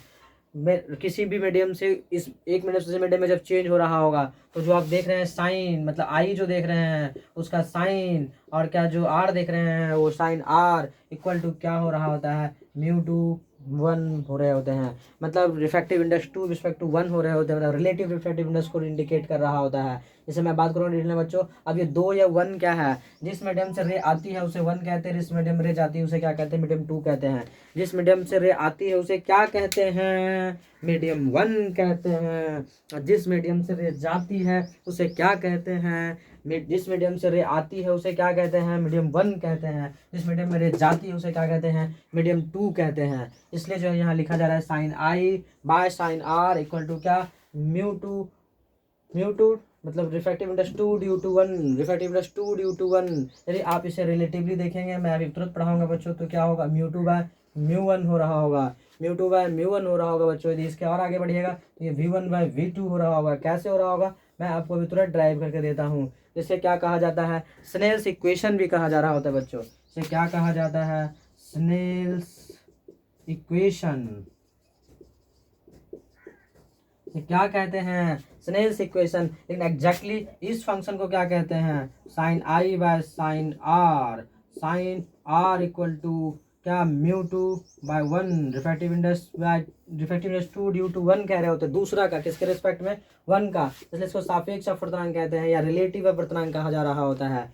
किसी भी मीडियम से इस एक मीडियम से मीडियम में जब चेंज हो रहा होगा, तो जो आप देख रहे हैं साइन, मतलब आई जो देख रहे हैं उसका साइन, और क्या जो आर देख रहे हैं वो साइन आर इक्वल टू क्या हो रहा होता है? μ/1 हो रहे होते हैं। मतलब रिफ्रैक्टिव इंडेक्स 2/1 हो रहे होते हैं, मतलब रिलेटिव रिफ्रैक्टिव इंडेक्स को इंडिकेट कर रहा होता है। जैसे मैं बात करूँ डिटेल में बच्चों, अब ये 2 या 1 क्या है? जिस मीडियम से रे आती है उसे 1 कहते हैं, जिस मीडियम रे जाती है उसे क्या कहते हैं? मीडियम 2 कहते हैं। जिस मीडियम से रे आती है उसे क्या कहते हैं? मीडियम 1 कहते हैं। और जिस मीडियम से रे जाती है उसे क्या कहते हैं? जिस मीडियम से रे आती है उसे क्या कहते हैं? मीडियम 1 कहते हैं। जिस मीडियम में रे जाती है उसे क्या कहते हैं? मीडियम 2 कहते हैं। इसलिए जो है यहाँ लिखा जा रहा है sine I by sine are equal to क्या? म्यू टू मतलब रिफ्रैक्टिव इंडेक्स 2/1, रिफ्रैक्टिव इंडेक्स 2/1। यदि आप इसे रिलेटिवली देखेंगे, मैं अभी तुरंत पढ़ाऊंगा बच्चों, तो क्या होगा? μ2/μ1 हो रहा होगा, μ2/μ1 हो रहा होगा बच्चों। यदि इसके और आगे बढ़िएगा तो ये v1/v2 हो रहा होगा। कैसे हो रहा होगा मैं आपको अभी तुरंत ड्राइव करके देता हूँ। जिसे क्या कहा जाता है? स्नेल्स इक्वेशन भी कहा जा रहा होता है बच्चों। इसे क्या कहा जाता है? Snell's equation. क्या कहते हैं? Snell's equation. लेकिन एग्जैक्टली इस फंक्शन को क्या कहते हैं? Sine I by sine R, sine are equal to क्या? μ2/1, रिफ्रैक्टिव इंडेक्स 2/1 कह रहे होते हैं। दूसरा का किसके रिस्पेक्ट में? 1 का, इसलिए इसको सापेक्ष अपवर्तनांक कहते हैं या रिलेटिव अपवर्तनांक कहा जा रहा होता है।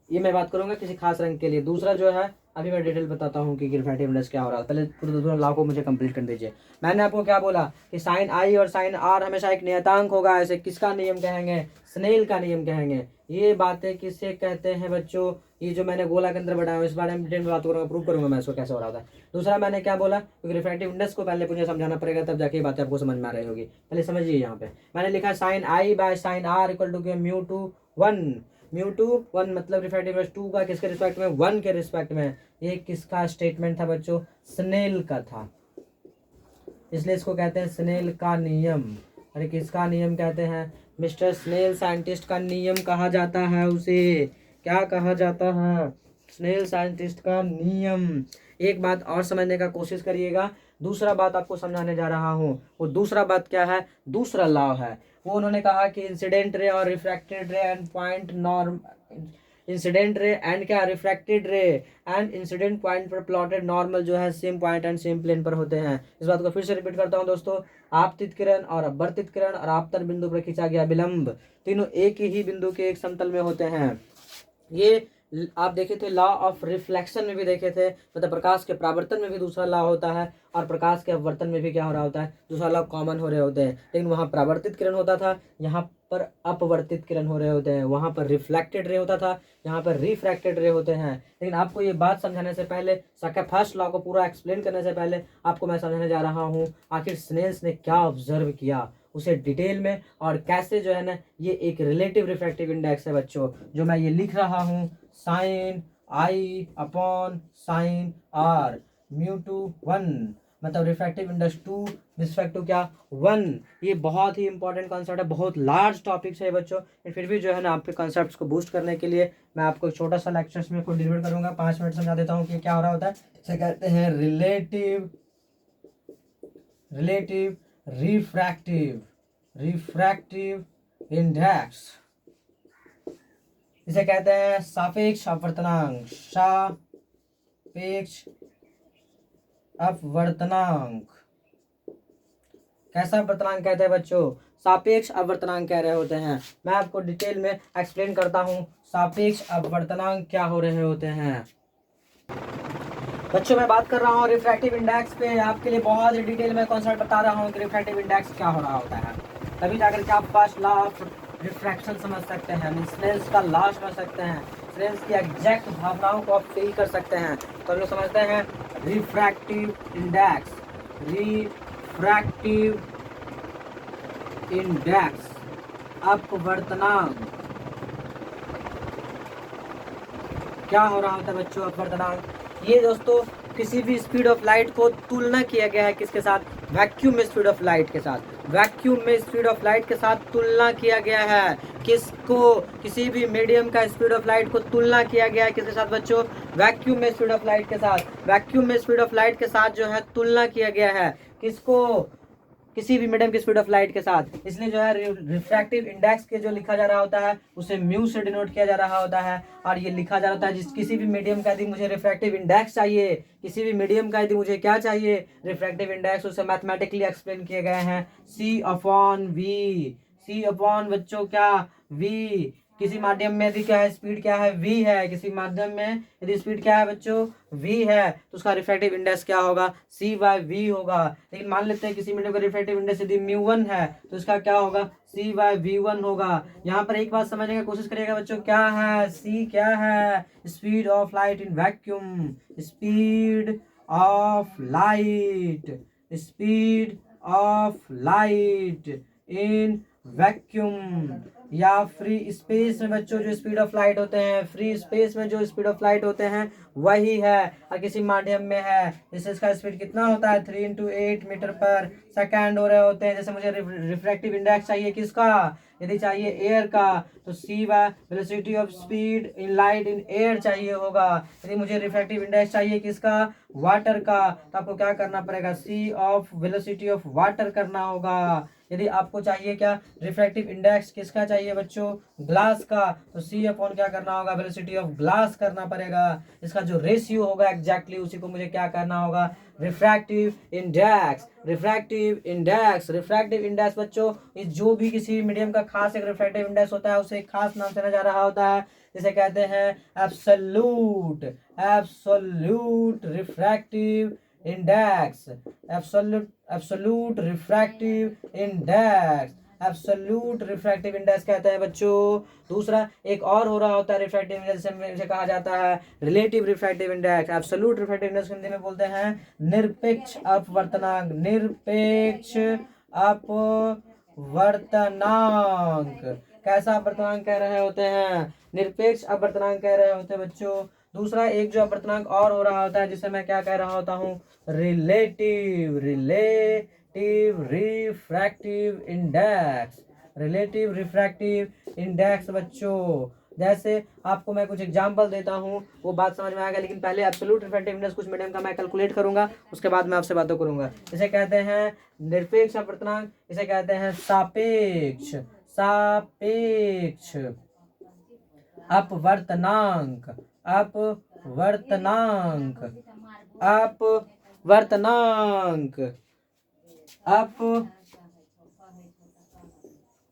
ये मैं बात करूंगा किसी खास रंग के लिए। दूसरा जो है अभी मैं डिटेल बताता हूँ कि रिफ्रैक्टिव इंडेक्स क्या हो रहा है। पहले पूरे दूसरा लॉ को मुझे कंप्लीट कर दीजिए। मैंने आपको क्या बोला कि साइन आई और साइन आर हमेशा एक नियतांक होगा। ऐसे किसका नियम कहेंगे? स्नेल का नियम कहेंगे। ये बातें किससे कहते हैं बच्चों? ये जो मैंने गोला के अंदर बढ़ाया इस बारे में डिटेल में बात करूंगा, प्रूव करूंगा मैं इसको कैसे हो रहा था। दूसरा मैंने क्या बोला? क्योंकि रिफ्रैक्टिव इंडेक्स को पहले मुझे समझाना पड़ेगा, तब जाके ये बातें आपको समझ में आ रही होगी। पहले समझिए, यहाँ पे मैंने लिखा sine I by sine are equal to μ2/1 मतलब रिफ्रैक्टिव इंडेक्स 2 का किसके रिस्पेक्ट में? 1 के रिस्पेक्ट में। ये किसका स्टेटमेंट था बच्चों? स्नेल का था, इसलिए इसको कहते हैं स्नेल का नियम। अरे किसका नियम कहते हैं? मिस्टर स्नेल साइंटिस्ट का नियम कहा जाता है उसे। क्या कहा जाता है? स्नेल साइंटिस्ट का नियम। एक बात और समझने का कोशिश करिएगा। दूसरा बात आपको समझाने जा रहा हूँ। वो दूसरा बात क्या है? दूसरा लॉ है। वो उन्होंने कहा कि इंसिडेंट रे और refracted ray and point norm incident ray and क्या refracted ray and incident point पर प्लॉटेड नॉर्मल जो है same point and same plane पर होते हैं। इस बात को फिर से रिपीट करता हूँ दोस्तों, आपतित किरण और अपवर्तित किरण और आपतन बिंदु पर खींचा गया विलंब तीनों एक ही बिंदु के एक समतल में होते हैं। ये आप देखे थे लॉ ऑफ रिफ्लेक्शन में भी देखे थे, मतलब प्रकाश के परावर्तन में भी दूसरा लॉ होता है और प्रकाश के अपवर्तन में भी क्या हो रहा होता है, दूसरा लॉ कॉमन हो रहे होते हैं। लेकिन वहाँ परावर्तित किरण होता था, यहाँ पर अपवर्तित किरण हो रहे होते हैं। वहाँ पर रिफ्लेक्टेड रे होता था, यहाँ पर रिफ्रैक्टेड रे होते हैं। लेकिन आपको ये बात समझाने से पहले, फर्स्ट लॉ को पूरा एक्सप्लेन करने से पहले आपको मैं समझाने जा रहा हूँ आखिर स्नेल्स ने क्या ऑब्जर्व किया उसे डिटेल में, और कैसे जो है ना ये एक रिलेटिव रिफ्रैक्टिव इंडेक्स है बच्चों, जो मैं ये लिख रहा हूँ sine I upon sine R mu two 1, मतलब रिफ्रैक्टिव इंडेक्स 2 रिस्पेक्ट टू क्या 1। ये बहुत ही इंपॉर्टेंट कॉन्सेप्ट है, बहुत लार्ज टॉपिक्स है बच्चों। फिर भी जो है ना आपके कॉन्सेप्ट्स को बूस्ट करने के लिए मैं आपको एक छोटा सा लेक्चर्स में को डिलीवर करूंगा। 5 मिनट समझा देता हूँ कि क्या हो रहा होता है। इसे कहते हैं रिलेटिव रिफ्रैक्टिव इंडेक्स। इसे कहते हैं सापेक्ष अपवर्तनांक, सापेक्ष अपवर्तनांक। कैसा अपवर्तनांक कहते हैं बच्चों, सापेक्ष अपवर्तनांक कह रहे होते हैं। मैं आपको डिटेल में एक्सप्लेन करता हूं सापेक्ष अपवर्तनांक क्या हो रहे होते हैं। बच्चों मैं बात कर रहा हूँ रिफ्रैक्टिव इंडेक्स पे, आपके लिए बहुत ही डिटेल में कॉन्सेप्ट बता रहा हूँ कि रिफ्रैक्टिव इंडेक्स क्या हो रहा होता है, तभी जाकर के आप फर्स्ट लॉ ऑफ रिफ्रैक्शन समझ सकते हैं, मीन स्नेल्स का लॉ समझ सकते हैं, स्नेल्स की एग्जैक्ट भावनाओं को आप फील कर सकते हैं। तो हम लोग समझते हैं रिफ्रैक्टिव इंडेक्स। रिफ्रैक्टिव इंडेक्स अपवर्तनांक क्या हो रहा होता है बच्चों, अपवर्तनांक। ये दोस्तों किसी भी स्पीड ऑफ लाइट को तुलना किया गया है किसके साथ, वैक्यूम में स्पीड ऑफ लाइट के साथ। वैक्यूम में स्पीड ऑफ लाइट के साथ तुलना किया गया है किसको, किसी भी मीडियम का स्पीड ऑफ लाइट को तुलना किया गया है किसके साथ बच्चों, वैक्यूम में स्पीड ऑफ लाइट के साथ। वैक्यूम में स्पीड ऑफ लाइट के साथ जो है तुलना किया गया है किसको, किसी भी मीडियम की स्पीड ऑफ लाइट के साथ। इसलिए जो है रिफ्रैक्टिव इंडेक्स के जो लिखा जा रहा होता है उसे म्यू से डिनोट किया जा रहा होता है, और ये लिखा जा रहा होता है जिस किसी भी मीडियम का यदि मुझे रिफ्रैक्टिव इंडेक्स चाहिए, किसी भी मीडियम का यदि मुझे क्या चाहिए रिफ्रैक्टिव इंडेक्स, उसे मैथमेटिकली एक्सप्लेन किए गए हैं सी अपॉन वी। सी अपॉन बच्चों क्या वी, किसी माध्यम में यदि क्या है स्पीड क्या है v है, किसी माध्यम में यदि स्पीड क्या है बच्चों v है, तो उसका रिफ्रैक्टिव इंडेक्स क्या होगा c/v होगा। लेकिन मान लेते हैं किसी मीडियम का रिफ्रैक्टिव इंडेक्स यदि μ1 है तो इसका क्या होगा c/v1 होगा। यहाँ पर एक बात समझने की कोशिश करिएगा बच्चों, क्या है c, क्या है speed of light in vacuum, speed of light, speed of light in vacuum या फ्री स्पेस में बच्चों जो स्पीड ऑफ लाइट होते हैं, फ्री स्पेस में जो स्पीड ऑफ लाइट होते हैं वही है। और किसी माध्यम में है जैसे इसका स्पीड कितना होता है 3 × 8 मीटर पर सेकेंड हो रहे होते हैं। जैसे मुझे रिफ्रैक्टिव इंडेक्स चाहिए किसका, यदि चाहिए एयर का तो c bye velocity of speed in light in air चाहिए होगा। यदि मुझे रिफ्रैक्टिव इंडेक्स चाहिए किसका, वाटर का, तो आपको क्या करना पड़ेगा c of velocity of water करना होगा। यदि आपको चाहिए क्या रिफ्रैक्टिव इंडेक्स किसका चाहिए बच्चों, ग्लास का, तो c अपॉन क्या करना होगा वेलोसिटी ऑफ ग्लास करना पड़ेगा। इसका जो रेशियो होगा एग्जैक्टली उसी को मुझे क्या करना होगा refractive index. Refractive index, refractive index बच्चों इस जो भी किसी मीडियम का खास एक रिफ्रैक्टिव इंडेक्स होता है उसे एक खास नाम से जाना जा रहा होता है, जिसे कहते हैं absolute, absolute refractive index, absolute refractive index, absolute refractive index कहते हैं बच्चों। दूसरा एक और हो रहा होता है रिफ्रैक्टिव इंडेक्स, जिसे कहा जाता है relative refractive index. Absolute refractive index Hindi में बोलते हैं निरपेक्ष अपवर्तनांक, निरपेक्ष अपवर्तनांक। कैसा अपवर्तनांक कह रहे होते हैं, निरपेक्ष अपवर्तनांक कह रहे होते हैं बच्चों। दूसरा एक जो अपवर्तनांक और हो रहा होता है जिसे मैं क्या कह रहा होता हूँ relative refractive index, relative refractive index बच्चों। जैसे आपको मैं कुछ एग्जांपल देता हूँ वो बात समझ में आएगा, लेकिन पहले एब्सोल्यूट रिफ्रैक्टिव इंडेक्स कुछ मीडियम का मैं कैलकुलेट करूंगा, उसके बाद मैं आपसे बातें करूंगा। इसे कहते हैं निरपेक्ष अपवर्तनांक, इसे कहते हैं सापेक्ष अपवर्तनांक, अपवर्तनांक, अपवर्तनांक,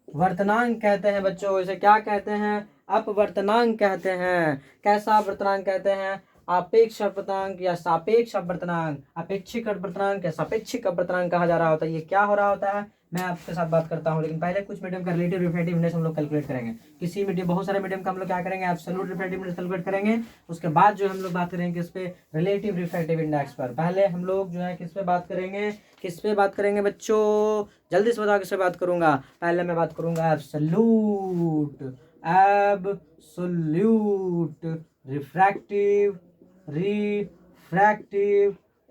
अपवर्तनांक कहते हैं बच्चों। इसे क्या कहते हैं? अपवर्तनांक कहते हैं। कैसा अपवर्तनांक कहते हैं? आपेक्ष अपवर्तनांक या सापेक्ष अपवर्तनांक, अपेक्षिक अपवर्तनांक या सापेक्षिक अपवर्तनांक कहा जा रहा होता है। ये क्या हो रहा होता है मैं आपके साथ बात करता हूँ, लेकिन पहले कुछ मीडियम का रिलेटिव रिफ्रैक्टिव इंडेक्स हम लोग कैलकुलेट करेंगे। किसी मीडियम, बहुत सारे मीडियम का हम लोग क्या करेंगे? एब्सोल्यूट रिफ्रैक्टिव इंडेक्स कैलकुलेट करेंगे। उसके बाद जो हम लोग बात करेंगे किस पे? रिलेटिव रिफ्रैक्टिव इंडेक्स पर। पहले हम लोग जो है किस पे बात करेंगे? किस पे बात करेंगे बच्चों? जल्दी से बताओ किस पे बात करूंगा। पहले मैं बात करूंगा एब्सोल्यूट, एब्सोल्यूट रिफ्रैक्टिव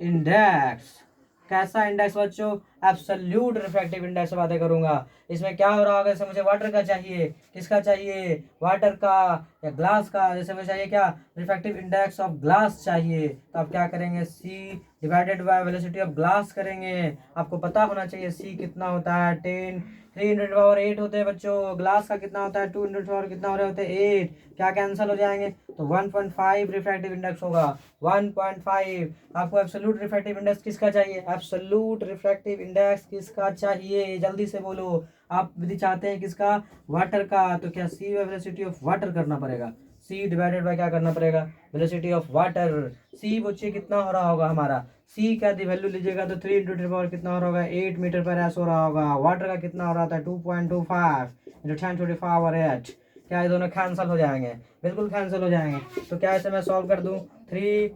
इंडेक्स। कैसा इंडेक्स बच्चों? एब्सोल्यूट रिफ्रैक्टिव इंडेक्स से बातें करूंगा। इसमें क्या हो रहा होगा? जैसे मुझे वाटर का चाहिए, किसका चाहिए? वाटर का या ग्लास का। जैसे मुझे चाहिए क्या? रिफ्रैक्टिव इंडेक्स ऑफ ग्लास चाहिए, तो आप क्या करेंगे? C divided by velocity of glass करेंगे। आपको पता होना चाहिए सी कितना होता है? 10, 3×8 होते हैं बच्चों। ग्लास का कितना होता है? 2×8 कितना हो रहे होते हैं? 8। क्या कैंसिल हो जाएंगे? तो 1.5 रिफ्रैक्टिव इंडेक्स होगा। 1.5। आपको एब्सोल्यूट रिफ्रैक्टिव इंडेक्स किसका चाहिए? एब्सोल्यूट रिफ्रैक्टिव इंडेक्स किसका चाहिए? जल्दी से बोलो। आप यदि चाहते हैं किसका? वाटर का, तो क्या सी वेलोसिटी ऑफ वाटर करना पड़ेगा। सी डिवाइडेड बाय क्या करना पड़ेगा? Velocity of water. सी बच्चे कितना हो रहा होगा हमारा? सी का यदि वैल्यू लीजिएगा तो 3×10 कितना हो रहा होगा? 8 मीटर पर एस हो रहा होगा। वाटर का कितना हो रहा था? 2.25 × 10⁻⁸। क्या ये दोनों कैंसिल हो जाएंगे? बिल्कुल कैंसिल हो जाएंगे। तो क्या इसे मैं सॉल्व कर दूं? 3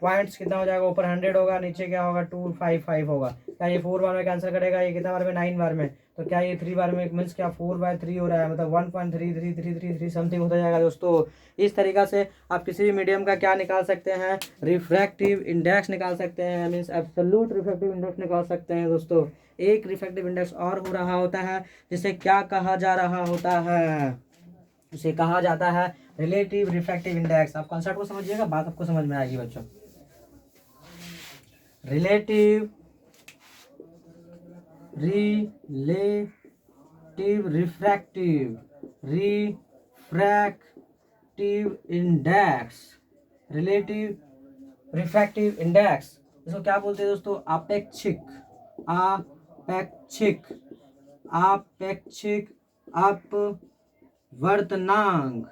पॉइंट्स कितना हो जाएगा? ऊपर 100 होगा, नीचे क्या होगा? 255 होगा। क्या ये 4 बार में कैंसिल करेगा? ये कितना बार में? 9 बार में। तो क्या ये 3 बार में मीन्स क्या 4/3 हो रहा है, मतलब 1.3333 समथिंग होता जाएगा दोस्तों। इस तरीका से आप किसी भी मीडियम का क्या निकाल सकते हैं? रिफ्रैक्टिव इंडेक्स निकाल सकते हैं, मीन्स एब्सोल्यूट रिफ्रैक्टिव इंडेक्स निकाल सकते हैं दोस्तों। एक रिफ्रैक्टिव इंडेक्स और हो रहा होता है जिसे क्या कहा जा रहा होता है? उसे कहा जाता है रिलेटिव रिफ्रैक्टिव इंडेक्स। आप कॉन्सेप्ट को समझिएगा, बात आपको समझ में आएगी बच्चों। Relative refractive index, relative refractive index. इसको क्या बोलते हैं दोस्तों? आपेक्षिक, आपेक्षिक, आपेक्षिक अपवर्तनांक,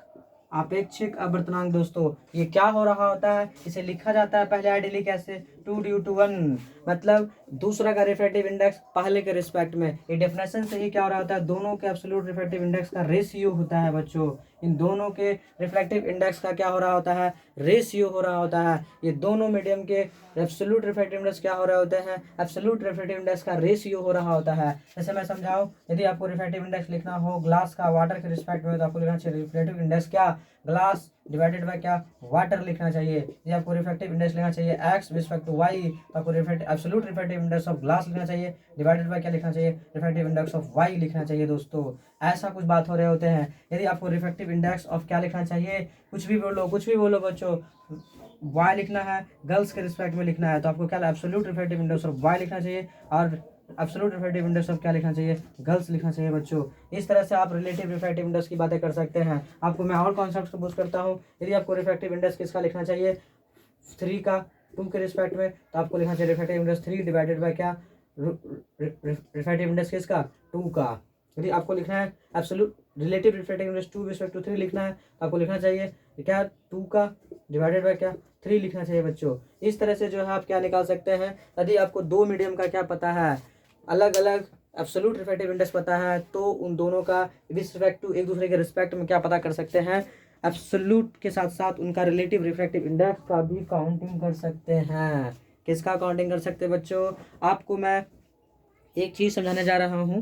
आपेक्षिक अपवर्तनांक दोस्तों। ये क्या हो रहा होता है? इसे लिखा जाता है पहले आइडियली कैसे? 2:1, मतलब दूसरा का रिफ्रैक्टिव इंडेक्स पहले के रिस्पेक्ट में। ये डेफिनेशन से ही क्या हो रहा होता है? दोनों के एब्सोल्यूट रिफ्रैक्टिव इंडेक्स का रेशियो होता है बच्चों। इन दोनों के रिफ्रैक्टिव इंडेक्स का क्या हो रहा होता है? रेशियो हो रहा होता है। ये दोनों मीडियम के एब्सोल्यूट रिफ्रैक्टिव इंडेक्स क्या हो रहे होते हैं? एब्सोल्यूट रिफ्रैक्टिव इंडेक्स का रेशियो हो रहा होता है। जैसे मैं समझाऊं, यदि आपको रिफ्रैक्टिव इंडेक्स लिखना हो ग्लास का वाटर के रिस्पेक्ट में, तो आपको लिखना चाहिए रिफ्रैक्टिव इंडेक्स क्या? ग्लास डिवाइडेड बाय क्या? वाटर लिखना चाहिए। यदि आपको रिफ्रैक्टिव इंडेक्स लिखना चाहिए एक्स रिस्पेक्ट टू वाई, तो आपको absolute refractive index of glass लिखना चाहिए, डिवाइडेड बाय क्या लिखना चाहिए? रिफ्रैक्टिव इंडेक्स ऑफ वाई लिखना चाहिए दोस्तों। ऐसा कुछ बात हो रहे होते हैं। यदि आपको रिफ्रैक्टिव इंडेक्स ऑफ क्या लिखना चाहिए? कुछ भी बोलो, कुछ भी बोलो बच्चों। वाई लिखना है, गर्ल्स के रिस्पेक्ट में लिखना है, तो आपको क्या absolute refractive index of Y लिखना चाहिए, और एब्सोल्यूट रिफ्रैक्टिव इंडेक्स ऑफ क्या लिखना चाहिए? गर्ल्स लिखना चाहिए बच्चों। इस तरह से आप रिलेटिव रिफ्रैक्टिव इंडेक्स की बातें कर सकते हैं। आपको मैं और कॉन्सेप्ट को पूछ करता हूँ। यदि आपको रिफ्रैक्टिव इंडेक्स किसका लिखना चाहिए? 3 का 2 के रिस्पेक्ट में, तो आपको लिखना चाहिए रिफ्रैक्टिव इंडेक्स 3 डिवाइडेड बाय क्या? रिफ्रैक्टिव इंडेक्स किसका? 2 का। यदि आपको लिखना है absolute relative refractive index 2 respect to 3 लिखना है, तो आपको लिखना चाहिए क्या? 2 का डिवाइडेड बाय क्या? 3 लिखना चाहिए बच्चों। इस तरह से जो है आप क्या निकाल सकते हैं? यदि आपको दो मीडियम का क्या पता है, अलग अलग एब्सोल्यूट रिफ्रैक्टिव इंडेक्स पता है, तो उन दोनों का विद रिस्पेक्ट टू एक दूसरे के रिस्पेक्ट में क्या पता कर सकते हैं? एब्सोल्यूट के साथ साथ उनका रिलेटिव रिफ्रैक्टिव इंडेक्स का भी काउंटिंग कर सकते हैं। किसका काउंटिंग कर सकते हैं बच्चों? आपको मैं एक चीज़ समझाने जा रहा हूँ,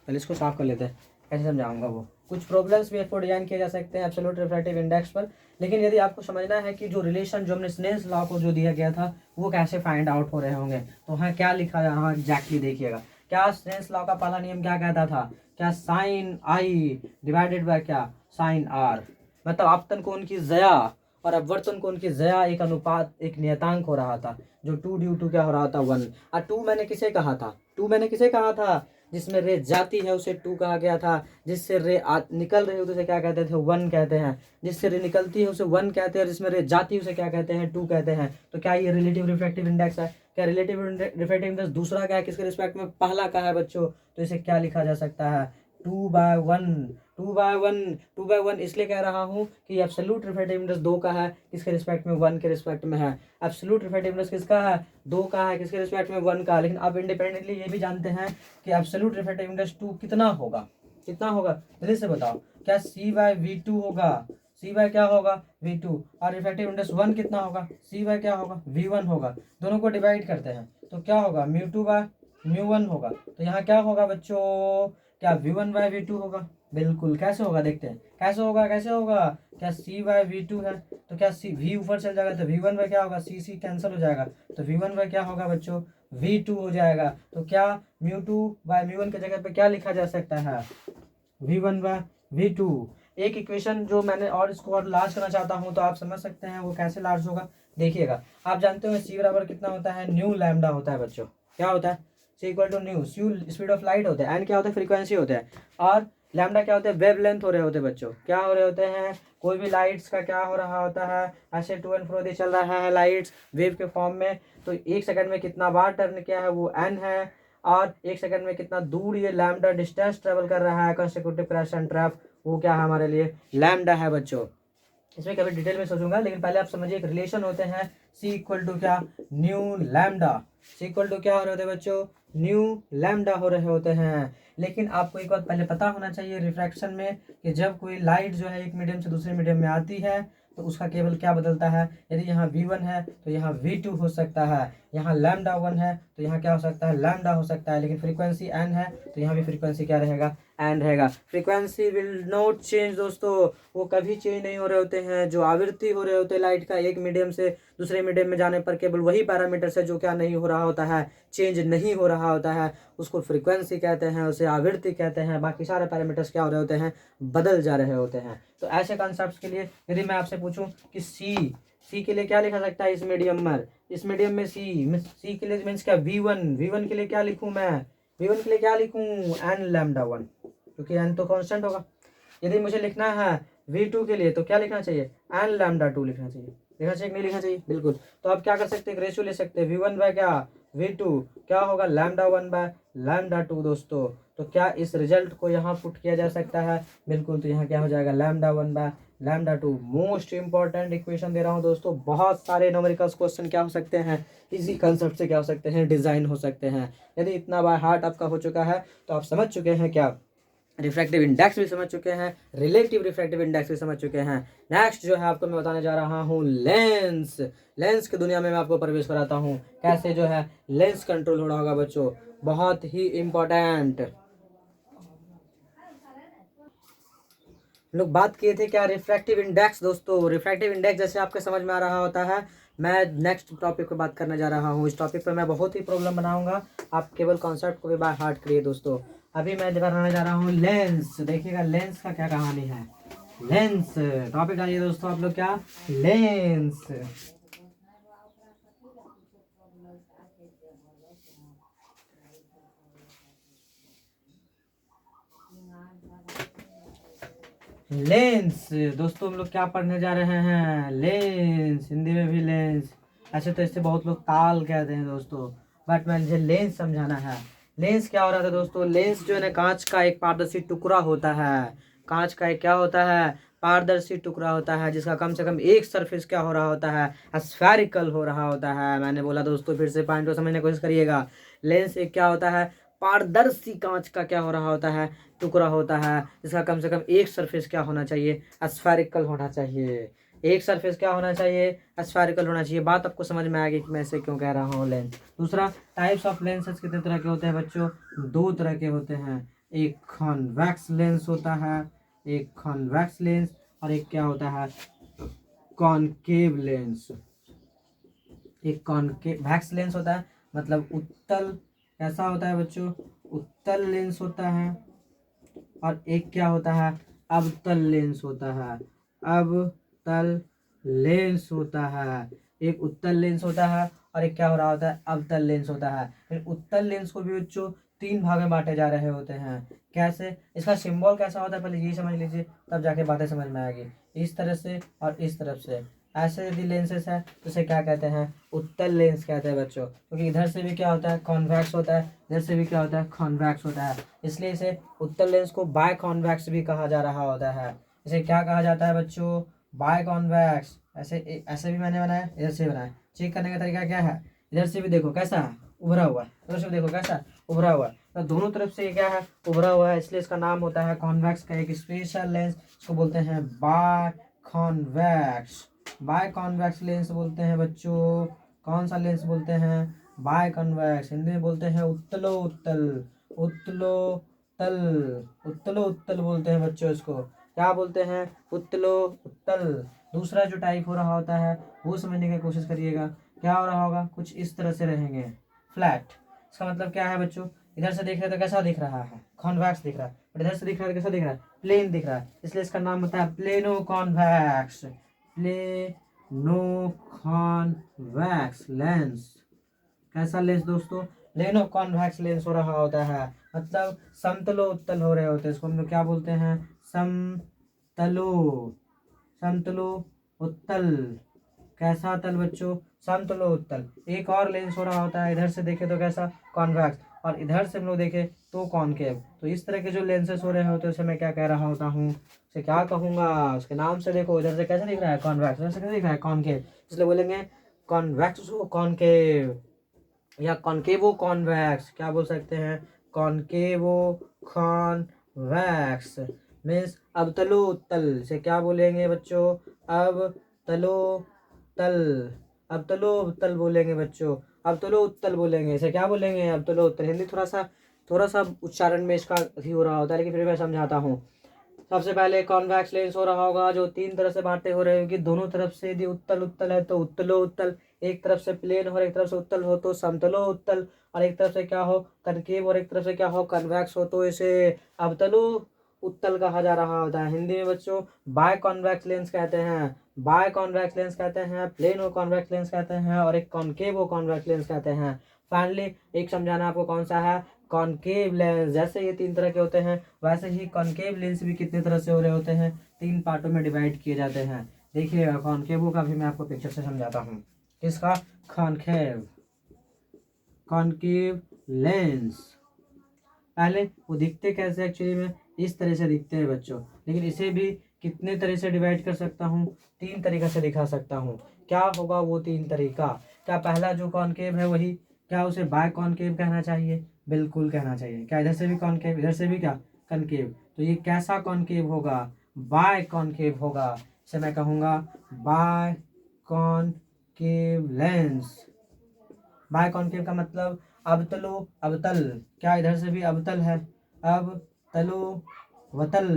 पहले इसको साफ कर लेते हैं, कैसे समझाऊंगा वो। कुछ प्रॉब्लम्स भी आपको डिजाइन किए जा सकते हैं एब्सोल्यूट रिफ्रैक्टिव इंडेक्स पर, लेकिन यदि आपको समझना है कि जो रिलेशन जो हमने स्नेल्स लॉ को जो दिया गया था वो कैसे फाइंड आउट हो रहे होंगे, तो हाँ क्या लिखा जा रहा है एग्जैक्टली देखिएगा। क्या स्नेल्स लॉ का पहला नियम क्या कहता था? क्या साइन आई डिवाइडेड बाय क्या? साइन आर, मतलब आपतन कोण की जया और अपवर्तन कोण की जया एक अनुपात, एक नियतांक हो रहा था, जो 2/2 क्या हो रहा था? 1। और 2 मैंने किसे कहा था? 2 मैंने किसे कहा था? जिसमें रे जाती है उसे टू कहा गया था, जिससे रे निकल रही हो तो उसे क्या कहते थे, वन कहते हैं, जिससे रे निकलती है उसे वन कहते हैं, और जिसमें रे जाती है उसे क्या कहते हैं, टू कहते हैं। तो क्या ये रिलेटिव रिफ्रैक्टिव इंडेक्स है? क्या रिलेटिव रिफ्रैक्टिव इंडेक्स दूसरा क्या है, किसके रिस्पेक्ट में पहला का है बच्चों? तो इसे क्या लिखा जा सकता है, 2/1। 2/1, 2/1 इसलिए कह रहा हूँ कि एब्सोल्यूट रिफ्रैक्टिव इंडेक्स 2 का है, किसके रिस्पेक्ट में, 1 के रिस्पेक्ट में है। एब्सोल्यूट रिफ्रैक्टिव इंडेक्स किसका है, 2 का है, किसके रिस्पेक्ट में, 1 का। लेकिन आप इंडिपेंडेंटली ये भी जानते हैं कि एब्सोल्यूट रिफ्रैक्टिव इंडेक्स 2 कितना होगा, कितना होगा, जल्दी से बताओ। क्या C/V2 होगा, C/ क्या होगा, V2। और रिफ्रैक्टिव इंडेक्स 1 कितना होगा, C/ क्या होगा, V1 होगा। दोनों को डिवाइड करते हैं तो क्या होगा, μ2/μ1 होगा। तो यहाँ क्या होगा बच्चों, क्या V1/V2 होगा? बिल्कुल। कैसे होगा देखते हैं, कैसे होगा, कैसे होगा। क्या C/V2 है तो क्या C V ऊपर चल जाएगा तो V1 क्या होगा, C कैंसिल हो जाएगा तो V1 क्या होगा बच्चों, V2 हो जाएगा। तो क्या μ2/μ1 की जगह पे क्या लिखा जा सकता है, V1/V2। एक इक्वेशन जो मैंने और इसको और लार्ज करना चाहता हूँ तो आप समझ सकते हैं वो कैसे लार्ज होगा। देखिएगा, आप जानते हो C बराबर कितना होता है, न्यू लैम्डा होता है बच्चों। क्या होता है, C equal to nu, speed of light होता है, एन क्या होता है, फ्रीक्वेंसी होता है, और लैम्डा क्या होता है, वेव लेंथ हो रहे होते हैं बच्चों। क्या हो रहे होते हैं, कोई भी लाइट्स का क्या हो रहा होता है, ऐसे टू एंड फ्रो चल रहा है लाइट्स वेव के फॉर्म में। तो एक सेकंड में कितना बार टर्न किया है वो एन है, और एक सेकंड में कितना दूर ये लैम्डा डिस्टेंस ट्रेवल कर रहा है कंसेक्यूटिव क्रेशन ट्रैप, वो क्या है हमारे लिए, लैम्डा है बच्चों। इसमें कभी डिटेल में सोचूंगा, लेकिन पहले आप समझिए एक रिलेशन होते हैं, C इक्वल टू क्या, nu lambda. C equal to क्या हो रहे होते हैं बच्चों, न्यू लैम्डा हो रहे होते हैं। लेकिन आपको एक बात पहले पता होना चाहिए रिफ्रैक्शन में, कि जब कोई लाइट जो है एक मीडियम से दूसरे मीडियम में आती है तो उसका केवल क्या बदलता है, यदि यहाँ V1 है तो यहाँ V2 हो सकता है, यहाँ लैम्डा 1 है तो यहाँ क्या हो सकता है, लैम्डा हो सकता है। लेकिन फ्रीक्वेंसी n है तो यहाँ भी फ्रीक्वेंसी क्या रहेगा, n रहेगा। फ्रीक्वेंसी विल नॉट चेंज दोस्तों, वो कभी चेंज नहीं हो रहे होते हैं। जो आवृत्ति हो रहे होते हैं लाइट का एक मीडियम से दूसरे मीडियम में जाने पर, केवल वही पैरामीटर है जो क्या नहीं हो रहा होता है, चेंज नहीं हो रहा होता है, उसको फ्रीक्वेंसी कहते हैं, उसे आवृत्ति कहते हैं। बाकी सारे पैरामीटर्स क्या हो रहे होते हैं, बदल जा रहे होते हैं। तो ऐसे कॉन्सेप्ट के लिए यदि मैं आपसे पूछूं कि सी के लिए क्या लिखा सकता है, इस मीडियम में सी के लिए मीन्स क्या, V1 के लिए क्या लिखूं मैं, V1 के लिए क्या लिखूं, एन लैम्डा 1, क्योंकि एन तो कांस्टेंट होगा। यदि मुझे लिखना है V2 के लिए तो क्या लिखना चाहिए, एन लैम्डा 2 लिखना चाहिए। लिखना चाहिए कि नहीं लिखना चाहिए, बिल्कुल। तो आप क्या कर सकते हैं, एक रेशियो ले सकते हैं, V1 क्या, V2 क्या होगा, लैम्डा 1/लैम्डा 2 दोस्तों। तो क्या इस रिजल्ट को यहाँ पुट किया जा सकता है, बिल्कुल। तो यहाँ क्या हो जाएगा, लैम्डा 1/लैम्डा 2। मोस्ट इंपॉर्टेंट इक्वेशन दे रहा हूँ दोस्तों। बहुत सारे न्यूमेरिकल्स क्वेश्चन क्या हो सकते हैं, इसी कंसेप्ट से क्या हो सकते हैं, डिजाइन हो सकते हैं। यदि इतना बाय हार्ट आपका हो चुका है तो आप समझ चुके हैं क्या, रिफ्रैक्टिव इंडेक्स भी समझ चुके हैं, रिलेटिव रिफ्रैक्टिव इंडेक्स भी समझ चुके हैं। नेक्स्ट जो है आपको मैं बताने जा रहा हूँ लेंस। लेंस की दुनिया में मैं आपको प्रवेश कराता हूँ, कैसे जो है लेंस कंट्रोल हो रहा होगा बच्चों, बहुत ही इंपॉर्टेंट। लोग बात किए थे क्या, रिफ्रैक्टिव इंडेक्स दोस्तों। रिफ्रैक्टिव इंडेक्स जैसे आपके समझ में आ रहा होता है, मैं नेक्स्ट टॉपिक पे बात करने जा रहा हूँ। इस टॉपिक पे मैं बहुत ही प्रॉब्लम बनाऊंगा, आप केवल कॉन्सेप्ट को भी बाय हार्ट करिए दोस्तों। अभी मैं बनाने जा रहा हूँ लेंस। देखिएगा लेंस का क्या कहानी है। लेंस टॉपिक डालिए दोस्तों आप लोग, क्या, लेंस। लेंस दोस्तों हम लोग क्या पढ़ने जा रहे हैं, लेंस। हिंदी में भी लेंस, ऐसे तो इससे बहुत लोग ताल कहते हैं दोस्तों, बट मुझे लेंस समझाना है। लेंस क्या हो रहा था दोस्तों, लेंस जो है ना कांच का एक पारदर्शी टुकड़ा होता है। कांच का एक क्या होता है, पारदर्शी टुकड़ा होता है, जिसका कम से कम एक सरफेस क्या हो रहा होता है, स्फेरिकल हो रहा होता है। मैंने बोला दोस्तों, फिर से पॉइंट को समझने की कोशिश करिएगा। लेंस एक क्या होता है, पारदर्शी कांच का क्या हो रहा होता है, टुकड़ा होता है, जिसका कम से कम एक सरफेस क्या होना चाहिए, स्फेरिकल होना चाहिए। एक सरफेस क्या होना चाहिए, स्फेरिकल होना चाहिए। बात आपको समझ में आएगी कि मैं इसे क्यों कह रहा हूँ लेंस। दूसरा, टाइप्स ऑफ लेंसेज कितने तरह के होते हैं बच्चों, 2 तरह के होते हैं। एक कॉन्वेक्स लेंस होता है, एक कॉन्वेक्स लेंस, और एक क्या होता है, कॉनकेव लेंस। एक कॉन्वेक्स लेंस होता है मतलब उत्तल, कैसा होता है बच्चों, उत्तल लेंस होता है। और एक क्या होता है, अवतल लेंस होता है, अवतल लेंस होता है। एक उत्तल लेंस होता है और एक क्या हो रहा होता है, अवतल लेंस होता है। फिर उत्तल लेंस को भी बच्चों तीन भाग में बांटे जा रहे होते हैं। कैसे, इसका सिंबल कैसा होता है पहले ये समझ लीजिए, तब जाके बातें समझ में आएगी। इस तरह से और इस तरफ से, ऐसे यदि लेंसेस है तो इसे क्या कहते हैं, उत्तल लेंस कहते हैं बच्चों। क्योंकि इधर से भी क्या होता है, कॉन्वेक्स होता है, इधर से भी क्या होता है, कॉन्वेक्स होता है, इसलिए इसे उत्तल लेंस को बाय कॉन्वेक्स भी कहा जा रहा होता है। इसे क्या कहा जाता है बच्चों, बाय कॉन्वेक्स। ऐसे ऐसे भी मैंने बनाया, इधर से बनाया। चेक करने का तरीका क्या है, इधर से भी देखो कैसा है, उभरा हुआ है, इधर से भी देखो कैसा उभरा हुआ है, तो दोनों तरफ से ये क्या है, उभरा हुआ है, इसलिए इसका नाम होता है कॉन्वेक्स का एक स्पेशल लेंस, इसको बोलते हैं biconvex. Biconvex lens बोलते हैं बच्चों। कौन सा लेंस बोलते हैं, बाय कॉन्वेक्स। हिंदी में बोलते हैं उत्तलो उत्तल, उत्तलो तल, उत्तलो उत्तल बोलते हैं बच्चों इसको। क्या बोलते हैं, उत्तलो उत्तल। दूसरा जो टाइप हो रहा होता है वो समझने की कोशिश करिएगा। क्या हो रहा होगा, कुछ इस तरह से रहेंगे, फ्लैट। इसका मतलब क्या है बच्चों, इधर से देख रहे तो कैसा दिख रहा है, कॉन्वेक्स दिख रहा है, और इधर से दिख रहा है तो कैसा दिख रहा है, प्लेन दिख रहा है, इसलिए इसका नाम होता है plano convex. Plano convex lens. कैसा लेंस दोस्तों, प्लेनो कॉन्वेक्स लेंस हो रहा होता है, मतलब समतलो उत्तल हो रहे होते हैं। इसको हम लोग क्या बोलते हैं, समतलो, समतलो उत्तल। कैसा तल बच्चों, समतलो उत्तल। एक और लेंस हो रहा होता है, इधर से देखे तो कैसा, कॉन्वेक्स, और इधर से हम लोग देखे तो कॉनकेव। तो इस तरह के जो लेंसेस हो रहे होते हैं उसे मैं क्या कह रहा होता हूँ, उसे क्या कहूँगा, उसके नाम से देखो, इधर से कैसे दिख रहा है, कॉन्वेक्स, इधर से कैसे दिख रहा है, कॉनकेव, इसलिए बोलेंगे कॉन्वेक्स कॉनकेव या कॉनकेवो कॉन्वेक्स। क्या बोल सकते हैं, कॉनकेवो कॉन्वेक्स मीन्स अवतलो उत्तल। से क्या बोलेंगे बच्चों, अब तलो तल, अवतलो उत्तल बोलेंगे बच्चों, अवतलो उत्तल बोलेंगे। इसे क्या बोलेंगे, अवतलो उत्तल। हिंदी थोड़ा सा उच्चारण में इसका ही हो रहा होता है, लेकिन फिर मैं समझाता हूँ। सबसे पहले कॉन्वेक्स लेंस हो रहा होगा जो तीन तरह से बांटे हो रहे होंगे, दोनों तरफ से यदि उत्तल उत्तल है तो उत्तलो उत्तल, एक तरफ से प्लेन हो और एक तरफ से उत्तल हो तो समतलो उत्तल, और एक तरफ से क्या हो, कनकेव, और एक तरफ से क्या हो, कन्वेक्स हो तो इसे अवतलो उत्तल कहा जा रहा होता है। हिंदी में बच्चों बाय कॉन्वेक्स लेंस कहते हैं, बाय कॉन्वेक्स लेंस कहते हैं, प्लेन कॉन्वेक्स लेंस कहते हैं, और एक कॉनकेव कॉन्वेक्स लेंस कहते हैं। फाइनली एक समझाना आपको कौन सा है, कॉनकेव लेंस। जैसे ये तीन तरह के होते हैं वैसे ही कॉनकेव लेंस भी कितने तरह से हो रहे होते हैं, तीन पार्टों में डिवाइड किए जाते हैं। देखिएगा कॉनकेव का भी मैं आपको पिक्चर से समझाता हूँ। किसका, कॉनकेव, कॉनकेव लेंस। पहले वो दिखते कैसे, एक्चुअली में इस तरह से दिखते हैं बच्चों, लेकिन इसे भी कितने तरह से डिवाइड कर सकता हूँ, तीन तरीके से दिखा सकता हूँ। क्या होगा वो तीन तरीका, क्या पहला जो कॉनकेव है वही, क्या उसे बाय कॉनकेव कहना चाहिए, बिल्कुल कहना चाहिए। क्या इधर से भी कॉनकेव, इधर से भी क्या, कनकेव, तो ये कैसा कॉनकेव होगा, बाय कॉनकेव होगा। इसे मैं कहूँगा biconcave lens. Biconcave का मतलब अवतलो अवतल, क्या इधर से भी अवतल है, अब तलो वतल,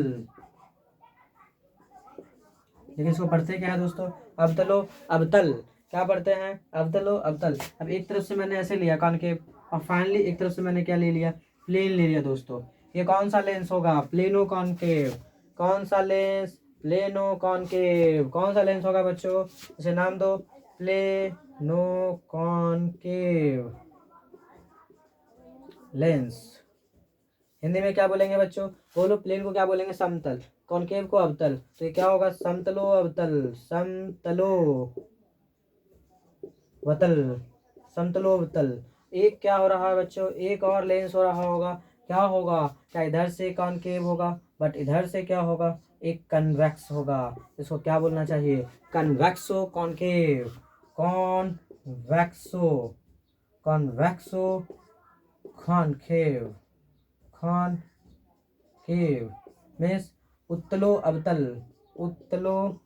लेकिन इसको पढ़ते क्या है दोस्तों, अवतलो अवतल। क्या पढ़ते हैं, अवतलो अवतल। अब एक तरफ से मैंने ऐसे लिया कॉनकेव, और फाइनली एक तरफ से मैंने क्या ले लिया, प्लेन ले लिया दोस्तों। ये कौन सा लेंस होगा, प्लेनो कॉनकेव। कौन सा लेंस, प्लेनो कॉनकेव। कौन सा लेंस होगा बच्चों, इसे नाम दो, प्लेनो कॉनकेव लेंस। हिंदी में क्या बोलेंगे बच्चों, बोलो, प्लेन को क्या बोलेंगे, समतल, कॉनकेव को अवतल, तो ये क्या होगा, समतलो अवतल, समतलो वतल, समतलो वतल। एक क्या हो रहा है बच्चों, एक और लेंस हो रहा होगा, क्या होगा, क्या इधर से कॉनकेव होगा, बट इधर से क्या होगा, एक कन्वेक्स होगा। इसको क्या बोलना चाहिए, convexo concave, convexo, convexo concave, concave means उत्तलो अवतल, उत्तलो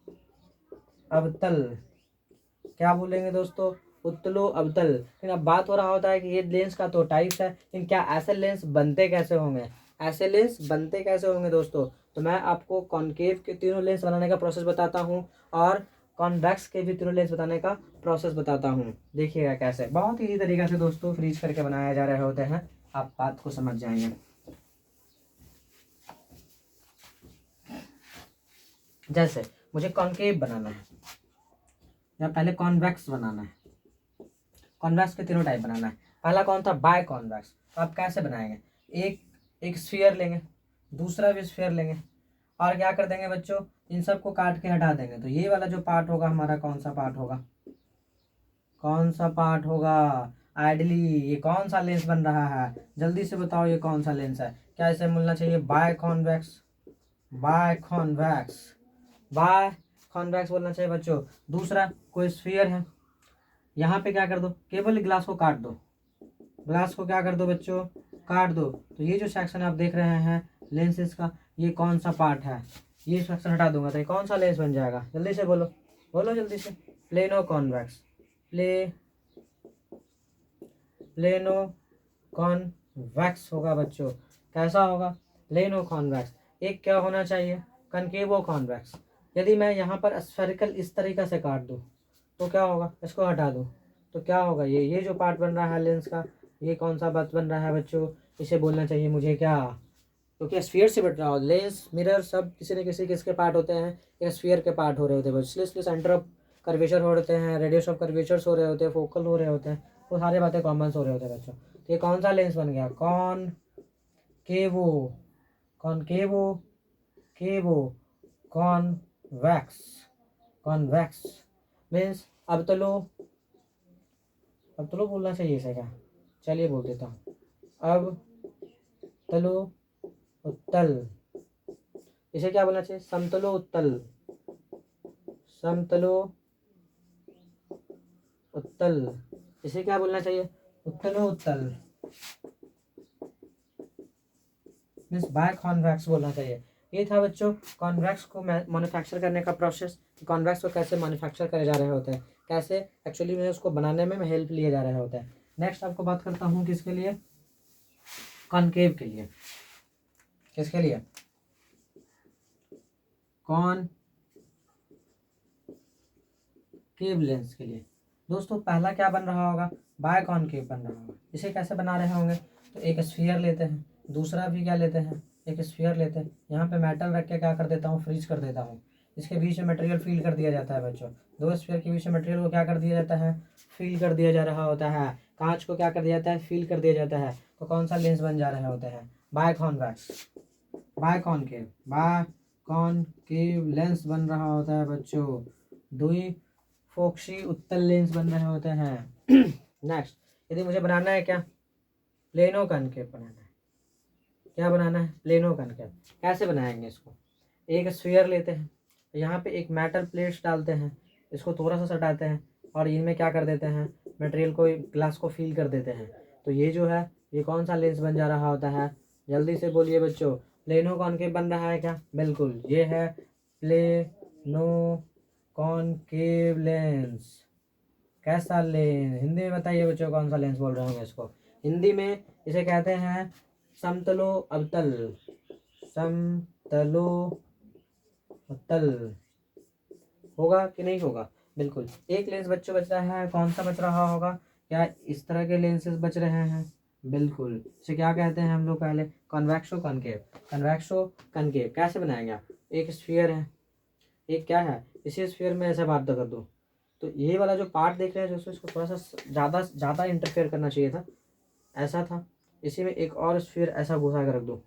अवतल। क्या बोलेंगे दोस्तों, उत्तलो अवतल। लेकिन अब बात हो रहा होता है कि ये लेंस का तो टाइप्स है, लेकिन क्या ऐसे लेंस बनते कैसे होंगे, ऐसे लेंस बनते कैसे होंगे दोस्तों। तो मैं आपको कॉनकेव के तीनों लेंस बनाने का प्रोसेस बताता हूँ, और कॉन्वेक्स के भी तीनों लेंस बताने का प्रोसेस बताता हूँ। देखिएगा कैसे, बहुत इजी तरीके से दोस्तों फ्रीज करके बनाया जा रहे होते हैं, आप बात को समझ जाएंगे। जैसे मुझे कॉनकेव बनाना है या पहले कॉन्वेक्स बनाना है, कॉन्वेक्स के तीनों टाइप बनाना है। पहला कौन था, बाय कॉन्वेक्स। तो आप कैसे बनाएंगे, एक एक स्फीयर लेंगे, दूसरा भी स्फीयर लेंगे और क्या कर देंगे बच्चों, इन सबको काट के हटा देंगे। तो ये वाला जो पार्ट होगा हमारा कौन सा पार्ट होगा, कौन सा पार्ट होगा आइडली, ये कौन सा लेंस बन रहा है, जल्दी से बताओ ये कौन सा लेंस है। क्या इसे बोलना चाहिए biconvex, biconvex, biconvex बोलना चाहिए बच्चों। दूसरा कोई स्फीयर है, यहाँ पे क्या कर दो, केवल ग्लास को काट दो, ग्लास को क्या कर दो बच्चों, काट दो। तो ये जो सेक्शन आप देख रहे हैं लेंसेज का, ये कौन सा पार्ट है, ये सेक्शन हटा दूंगा तो ये कौन सा लेंस बन जाएगा, जल्दी से बोलो, बोलो जल्दी से। प्लेनो कॉन्वेक्स, प्लेनो कॉन्वेक्स होगा बच्चों। कैसा होगा, प्लेनो कॉन्वेक्स। एक क्या होना चाहिए, कनकेवो कॉन्वेक्स। यदि मैं यहाँ पर स्फेरिकल इस तरीके से काट दूँ तो क्या होगा, इसको हटा दूँ तो क्या होगा, ये जो पार्ट बन रहा है लेंस का, ये कौन सा बात बन रहा है बच्चों, इसे बोलना चाहिए मुझे क्या, क्योंकि स्फीयर से बट रहा हो, लेंस मिरर सब किसी न किसी किसके पार्ट होते हैं, ये स्फीयर के पार्ट हो रहे होते हैं बच्चों। इसलिए सेंटर ऑफ कर्वेचर हो रहे हैं, रेडियस ऑफ कर्वेचर्स हो रहे होते हैं, फोकल हो रहे होते हैं, वो सारी बातें कॉमन हो रहे होते हैं बच्चों। तो ये कौन सा लेंस बन गया, कॉनकेवो, कॉनकेवो, केवो, कॉन्वेक्स, कॉन्वेक्स मीन्स अब तलो बोलना चाहिए इसे क्या, चलिए बोल देता हूँ, अब तलो उत्तल, इसे क्या बोलना चाहिए, समतलो उत्तल, समतलो उत्तल, इसे क्या बोलना चाहिए, उत्तलो उत्तल मीन्स बाय कॉन्वेक्स बोलना चाहिए। ये था बच्चों कॉन्वेक्स को मैन्युफैक्चर करने का प्रोसेस, कॉन्वेक्स को कैसे मैन्युफैक्चर करे जा रहे होते हैं, कैसे एक्चुअली में उसको बनाने में हेल्प लिए जा रहे होते हैं। नेक्स्ट आपको बात करता हूँ किसके लिए, कॉनकेव के लिए, किसके लिए, कॉनकेव लेंस के लिए। दोस्तों पहला क्या बन रहा होगा, बाय कॉनकेव बन रहा होगा। इसे कैसे बना रहे होंगे, तो एक स्फीयर लेते हैं, दूसरा भी क्या लेते हैं, एक स्फीयर लेते हैं, यहाँ पे मेटल रख के क्या कर देता हूँ, फ्रीज कर देता हूँ, इसके बीच में मटेरियल फील कर दिया जाता है बच्चों। दो स्फीयर के बीच में मटेरियल को क्या कर दिया जाता है, फील कर दिया जा रहा होता है, कांच को क्या कर दिया जाता है, फील कर दिया जाता है। तो कौन सा लेंस बन जा रहे होते हैं, biconvex, biconcave, biconcave lens बन रहा होता है बच्चों। दुई फोक्सी उत्तल लेंस बन रहे होते हैं। नेक्स्ट यदि मुझे बनाना है क्या, प्लेनो कॉनकेव बनाना है, क्या बनाना है, प्लेनो कॉनकेव। कैसे बनाएंगे इसको, एक स्फीयर लेते हैं, यहाँ पे एक मेटल प्लेट्स डालते हैं, इसको थोड़ा सा सटाते हैं और इनमें क्या कर देते हैं, मटेरियल को, ग्लास को फील कर देते हैं। तो ये जो है ये कौन सा लेंस बन जा रहा होता है, जल्दी से बोलिए बच्चों, प्लेनो कॉनकेव बन रहा है क्या, बिल्कुल ये है प्लेनो कॉनकेव लेंस। कैसा लेंस, हिंदी में बताइए बच्चों कौन सा लेंस बोल रहे होंगे इसको, हिंदी में इसे कहते हैं समतलो अवतल, समतलो अवतल। होगा कि नहीं होगा, बिल्कुल। एक लेंस बच्चों बच रहा है, कौन सा बच रहा होगा, क्या इस तरह के लेंसेज बच रहे हैं, बिल्कुल। इसे क्या कहते हैं हम लोग, पहले कॉन्वेक्सो कॉनकेव, कॉन्वेक्सो कॉनकेव। कैसे बनाएंगे आप, एक स्फीयर है, एक क्या है, इसी स्फीयर में ऐसा बात कर दो, तो ये वाला जो पार्ट देख रहे हैं दोस्तों, इसको थोड़ा सा ज़्यादा इंटरफेयर करना चाहिए था, ऐसा था। इसी में एक और स्फीयर ऐसा घुसा कर रख दो,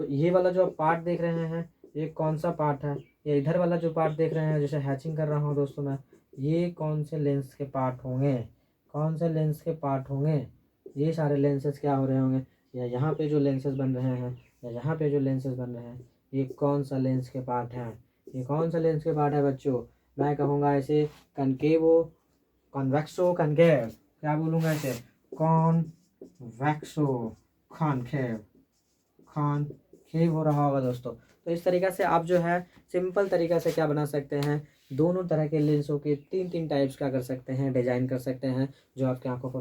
तो ये वाला जो आप पार्ट देख रहे हैं ये कौन सा पार्ट है, ये इधर वाला जो पार्ट देख रहे हैं जैसे हैचिंग कर रहा हूँ दोस्तों मैं, ये कौन से लेंस के पार्ट होंगे, कौन से लेंस के पार्ट होंगे, ये सारे लेंसेज क्या हो रहे होंगे, या यहाँ पे जो लेंसेज बन रहे हैं, या यहाँ पे जो लेंसेज बन रहे हैं, ये कौन सा लेंस के पार्ट हैं, ये कौन सा लेंस के पार्ट है बच्चों। मैं कहूँगा इसे कनकेवो, कॉन्वेक्सो कॉनकेव, क्या बोलूँगा इसे, कॉन्वेक्सो कॉनकेव, कॉनकेव हो रहा होगा दोस्तों। तो इस तरीक़े से आप जो है सिंपल तरीक़ा से क्या बना सकते हैं, दोनों तरह के लेंसों के तीन टाइप्स क्या कर सकते हैं, डिजाइन कर सकते हैं, जो आपकी आंखों को